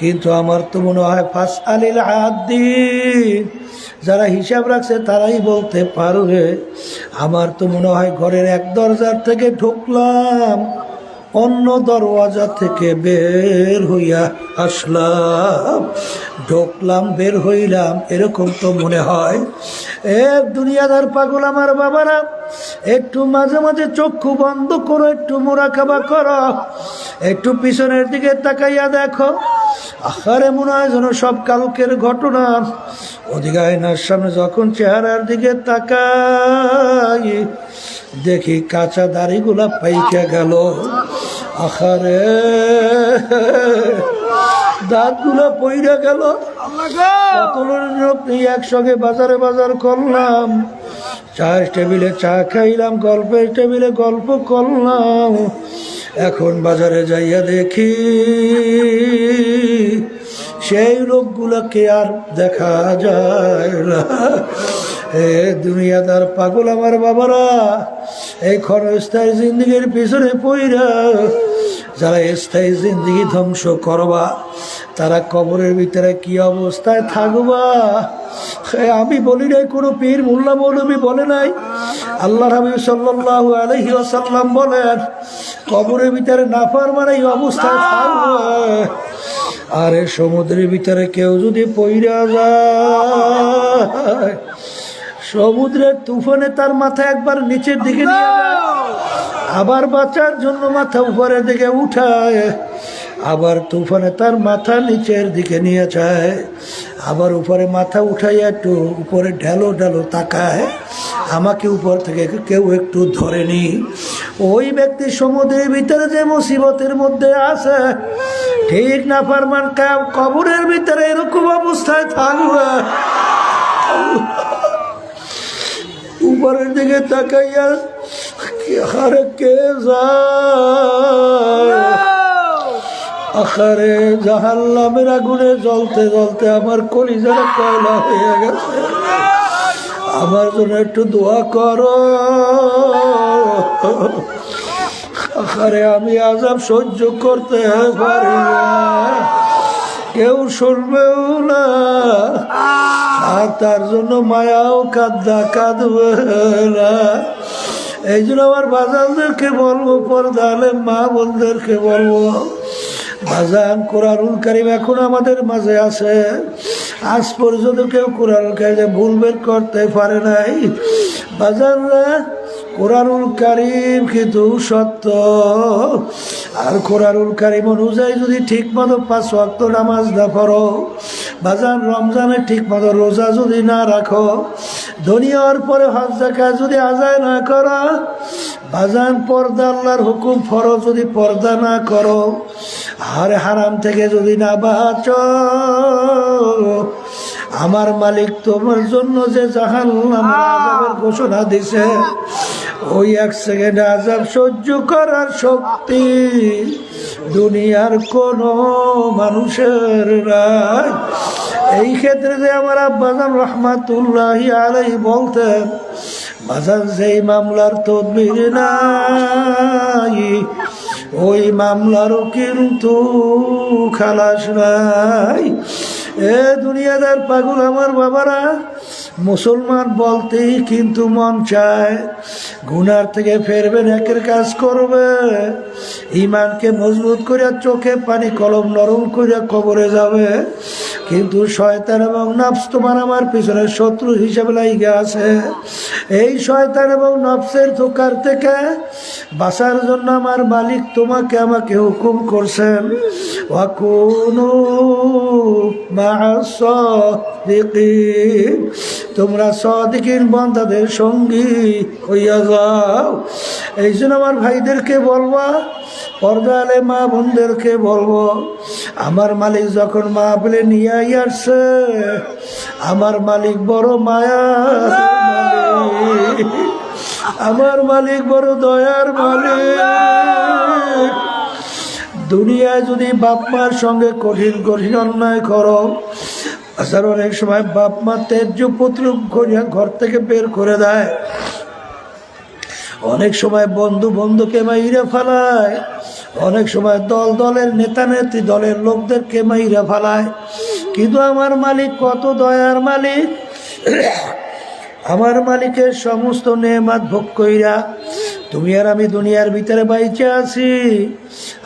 [SPEAKER 1] কিন্তু আমার তো মনে হয় ফাসআলিল আদ্দিন, যারা হিসাব রাখছে তারাই বলতে পারবে। আমার তো মনে হয় ঘরের এক দরজার থেকে ঢুকলাম, অন্য দরওয়াজা থেকে বের হইয়া আসলাম, ঢুকলাম বের হইলাম, এরকম তো মনে হয়। এক দুনিয়াদার পাগল আমার বাবারা, একটু মাঝে মাঝে চক্ষু বন্ধ করো, একটু মোরাকাবা করো, একটু পিছনের দিকে তাকাইয়া দেখো, আখারে মনে হয় যেন সব কালকের ঘটনা। ওদিকে আয়নার সামনে যখন চেহারার দিকে তাকাই, দেখি কাঁচা দাড়িগুলা পাইকা গেল, আখারে দাঁতগুলো পইরা গেল। কত লোক নিয়ে একসঙ্গে বাজারে বাজার করলাম, চায়ের টেবিলে চা খাইলাম, গল্পের টেবিলে গল্প করলাম, এখন বাজারে যাইয়া দেখি সেই লোকগুলোকে আর দেখা যায় না। এ দুনিয়াদার পাগল আমার বাবারা, এই ক্ষণস্থায়ী জিন্দগির পিছনে পইরা যারা স্থায়ী জিন্দগি ধ্বংস করবা, তারা কবরের ভিতরে কি অবস্থায় থাকবা? আমি বলি নাই, কোনো পীর মোল্লা মৌলবী বলে নাই, আল্লাহর হাবিব সাল্লাল্লাহু আলাইহি ওয়াসাল্লাম বলেন, কবরের ভিতরে নাফরমান এই অবস্থায় থাকবে। আরে সমুদ্রের ভিতরে কেউ যদি পইরা যায়, সমুদ্রের তুফানে তার মাথা একবার নিচের দিকে নিয়ে যায়, আবার বাঁচার জন্য মাথা উপরের দিকে উঠায়, আবার তুফানে তার মাথা নিচের দিকে নিয়ে যায়, আবার উপরে মাথা উঠাইয়া একটু উপরে ঢেলো ঢেলো তাকায়, আমাকে উপর থেকে কেউ একটু ধরেনি। ওই ব্যক্তি সমুদ্রের ভিতরে যে মুসিবতের মধ্যে আছে, ঠিক না ফারমান কবরের ভিতরে এরকম অবস্থায় থাকবে। উপরের দিকে তাকাইয়া আরে কে যায়, আখারে জাহান্নামের আগুনে জ্বলতে জ্বলতে আমার কলিজাটা কয়লা হয়ে গেছে। আমার জন্য একটু দোয়া করো। আরে আমি আযাব সহ্য করতে পারি না, কেউ শুনবেও না, আর তার জন্য মায়াও কাঁদবে না। এই জন্য আমার বাজানদেরকে বলবো, পর্দা আলেম মা বোনদেরকে বলবো, বাজান কোরআনুল কারীম এখন আমাদের মাঝে আছে। আজ পর্যন্ত কেউ কোরআনুল কারীম ভুল বের করতে পারে নাই। বাজানরা কোরআনুল কারীম কিন্তু সত্য, আর কোরআনুল কারীম অনুযায়ী যদি ঠিক মতো 5 ওয়াক্ত নামাজ না পড়ো, বাজান রমজানে ঠিক মতো রোজা যদি না রাখো, দুনিয়ার পরে হজ যাকাত যদি আদায় না করো, বাজান পর্দা আল্লাহর হুকুম ফরজ যদি পর্দা না করো, আর হারাম থেকে যদি না বাঁচো, আমার মালিক তোমার জন্য যে জাহান্নামের আযাবের ঘোষণা দিছে, ওই 1 সেকেন্ড আযাব সহ্য করার শক্তি দুনিয়ার কোনো মানুষের নাই। এই ক্ষেত্রে যে আমার আব্বাজান রহমাতুল্লাহি আলাইহি বলতেন, বাজান যেই মামলার তদবির নাই, ওই মামলারও কিন্তু খালাস নাই। এ দুনিয়াদার পাগল আমার বাবারা, মুসলমান বলতেই কিন্তু মন চায় গুনার থেকে ফেরবে, নেকের কাজ করবে, ইমানকে মজবুত করে চোখে পানি কলম নরম করে কবরে যাবে, কিন্তু শয়তান এবং নফস তোমার আমার পিছনে শত্রু হিসেবে লাইগা আছে। এই শয়তান এবং নফসের ধোঁকার থেকে বাঁচার জন্য আমার মালিক তোমাকে আমাকে হুকুম করছেন, ওয়াকুনু মা'আস সাদিকিন, তোমরা সাদিকিন বান্দাদের সঙ্গী হইয়া যাও। এই জন্য আমার ভাইদেরকে বলবা, পর্দা আলে মা বোনদেরকে বলবো, আমার মালিক যখন মাহফিলে নিয়ে আসছে, আমার মালিক বড় মায়ার মালিক, আমার মালিক বড় দয়ার মালিক। দুনিয়ায় যদি বাপ মার সঙ্গে কঠিন কঠিন অন্যায় করো, আসার অনেক সময় বাপ মা ত্যায্য পুত্র করিয়া ঘর থেকে বের করে দেয়, অনেক সময় বন্ধু বন্ধুকে মাইরা ফেলায়, অনেক সময় দল দলের নেতা নেত্রী দলের লোকদেরকে মাইরা ফেলায়। কিন্তু আমার মালিক কত দয়ার মালিক, আমার মালিকের সমস্ত নেয়ামত ভোগ কইরা তুমি আর আমি দুনিয়ার ভিতরে বাইচে আছি,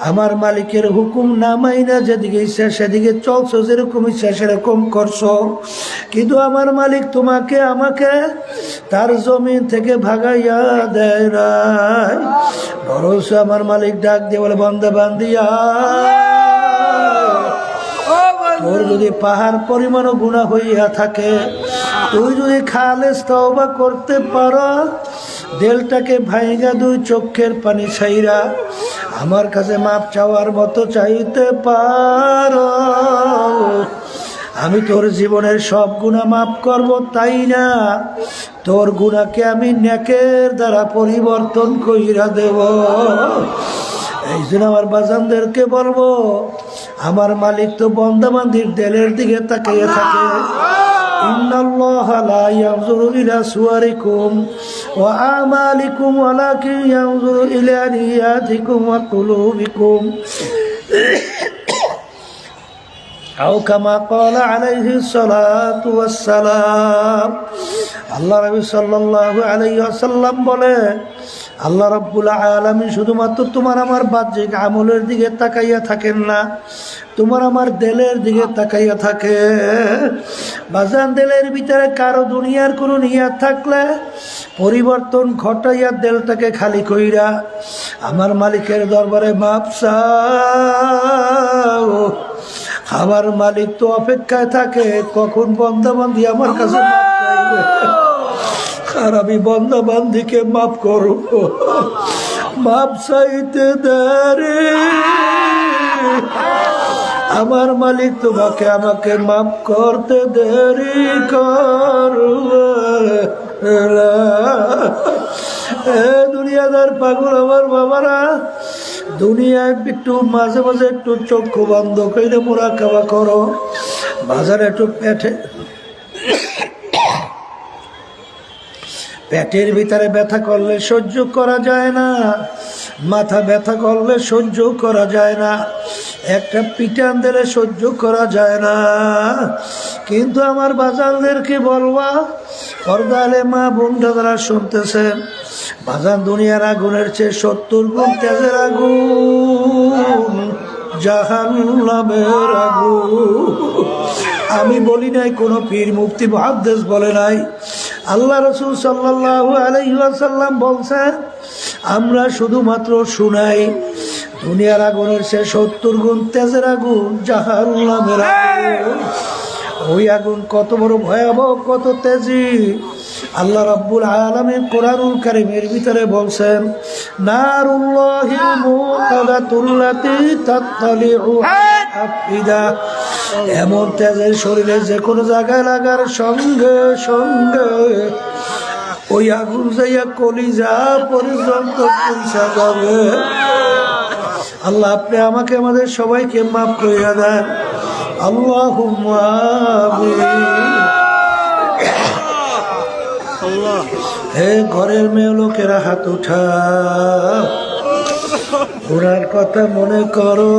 [SPEAKER 1] আমার মালিকের হুকুম না মাইনা যেদিকে ইচ্ছা সেদিকে চলছো, যেরকম ইচ্ছা সেরকম করছো, কিন্তু আমার মালিক তোমাকে আমাকে তার জমিন থেকে ভাগাইয়া দেয় নাই। বরঞ্চ আমার মালিক ডাক দিয়ে বলে, বান্দা বান্দিয়া, তোর যদি পাহাড় পরিমাণও গুনাহ হইয়া থাকে, তুই যদি খালেস তওবা করতে পারো, দিলটাকে ভাইগা 2 চোখের পানি ছাইরা আমার কাছে মাপ চাওয়ার মতো চাইতে পারো, আমি তোর জীবনের সব গুনাহ মাফ করব। তাই না, তোর গুনাহকে আমি নেকের দ্বারা পরিবর্তন কইরা দেব। এই জন্য আমার বাজানদেরকে বলবো, আমার মালিক তো বান্দাবান্দির দিলের দিকে তাকিয়ে থাকে। ইন্নাল্লাহা লা ইয়ানজুরু ইলা সুওয়ারিকুম ওয়া আমালিকুম ওয়ালাকিন ইয়ানজুরু ইলা নিয়াতিকুম ওয়া কুলুবিকুম, আও কামা ক্বালা আলাইহিস সালাতু ওয়াস সালাম। আল্লাহ নবী সাল্লাল্লাহু আলাইহি ওয়াসাল্লাম বলে, আল্লাহ রাব্বুল আলামিন শুধুমাত্র তোমার আমার বাহ্যিক আমলের দিকে তাকাইয়া থাকেন না, তোমার আমার দিলের দিকে তাকাইয়া থাকে। বাজান দিলের ভিতরে কারো দুনিয়ার কোনো নিয়াত থাকলে পরিবর্তন ঘটাইয়া দিলটাকে খালি কইরা আমার মালিকের দরবারে মাপ চাও। আমার মালিক তো অপেক্ষায় থাকে কখন বান্দাবান্দি আমার কাছে মাপ চাইবে, আর আমি বান্দাবান্দিকে মাফ করব। মাপ চাইতে দেরে আমার মালিক তোমাকে আমাকে মাফ করতে দেরি করবে। দুনিয়াদার পাগল আমার বাবারা, দুনিয়ায় একটু মাঝে মাঝে একটু চক্ষু বন্ধ করে মুরাকাবা করো, বাজারে একটু পেটে পেটের ভিতরে ব্যথা করলে সহ্য করা যায় না, মাথা ব্যথা করলে সহ্য করা যায় না, একটা পিটান দিলে সহ্য করা যায় না। কিন্তু আমার বাজানদেরকে বলবা, পর্দালে মা বোনটা যারা শুনতেছেন, বাজান দুনিয়ার আগুনের চেয়ে 70 গুণ তেজের আগুন, জাহান্নামের আগুন। আমি বলি নাই, কোনো পীর মুফতি মুহাদ্দিস বলে নাই, আল্লাহ রাসূল সাল্লাল্লাহু আলাইহি ওয়াসাল্লাম বলছেন। আমরা শুধুমাত্র শুনাই, দুনিয়ার আগুনের চেয়ে 70 গুণ তেজের আগুন, জাহান্নামের আগুন। ওই আগুন কত বড় ভয়াবহ, কত তেজি, আল্লাহ রাব্বুল আলামিন কোরআনুল কারীমের ভিতরে বলছেন, নারুল্লাহিল মুকাদাতুল্লাতী তাত্তালিউ আফিদা। এমন তেজের শরীরে যে কোনো জায়গায় লাগার সঙ্গে সঙ্গে ওই আগুন যাইয়া কলিজা পর্যন্ত পৌঁছা যাবে। আল্লাহ আপনি আমাকে আমাদের সবাইকে মাফ করিয়া দেন, আল্লাহুম্মা আমিন। হে ঘরের মেয়ে লোকেরা হাত উঠা, ওনার কথা মনে করো,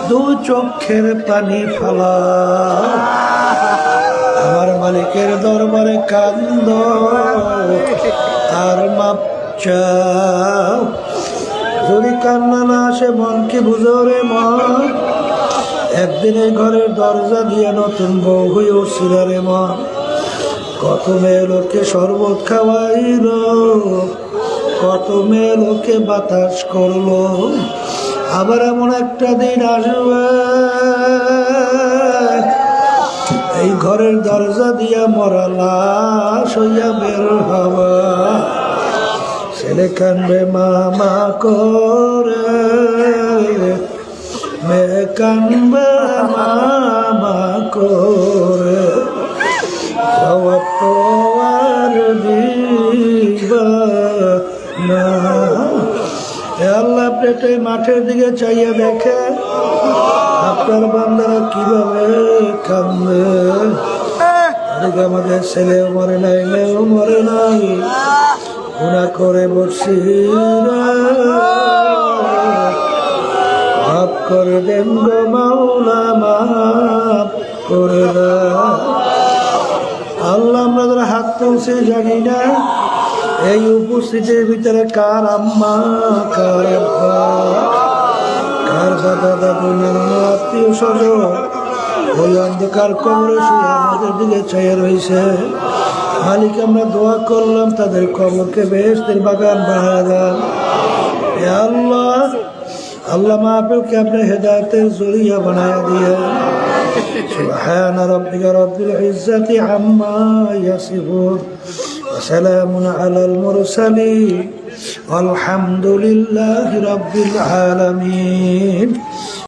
[SPEAKER 1] দু চোখের পানি ফালা, আমার মালিকের দরবারে কান্দ আর মাপ চাও। যদি কান্না না আসে মনকে বুঝো রে মন, একদিন এই ঘরের দরজা দিয়ে নতুন বউ হয়ে উঠছিল রে মন। কত মেয়ে লোককে শরবত খাওয়াইল, কত মেয়ে লোককে বাতাস করলো। আবার এমন একটা দিন আসবে, এই ঘরের দরজা দিয়া মরা লাশ হইয়া বের হবা। ছেলে কানবে মামা করে, মেয়ে কানবে মামা করে, তো আর দিবা না। আল্লাহ পেটে মাঠের দিকে চাইয়া দেখে আপনার বান্দারা কিভাবে কান্দে। আমাদের ছেলেও মরে নাই, মেয়েও মরে নাই, গুনাহ করে বসি, মাফ করে দেন গো মাওলা, মাফ করে দেন। আল্লাহ আমরা যারা হাত তুলছে জানি না এই উপস্থিতির ভিতরে কার আম্মা, কার আব্বা, কার দাদা দাদু, নানা আত্মীয় স্বজন ওই অন্ধকার কবরে শুয়ে আমাদের দিকে চাইয়া রয়েছে। মালিক আমরা দোয়া করলাম, তাদের কবরকে বেহেশতের বাগান বানায় দেন। হে আল্লাহ, আল্লাহ মাহফিলকে আপনি হেদায়েতের জরিয়া বানায়া দিয়ে। সুবহান রাব্বিকা রাব্বিল ইজ্জাতি আম্মা ইয়াসিফুন ওয়া সালামুন আলাল মুরসালিন ওয়ালহামদুলিল্লাহি রাব্বিল আলামিন।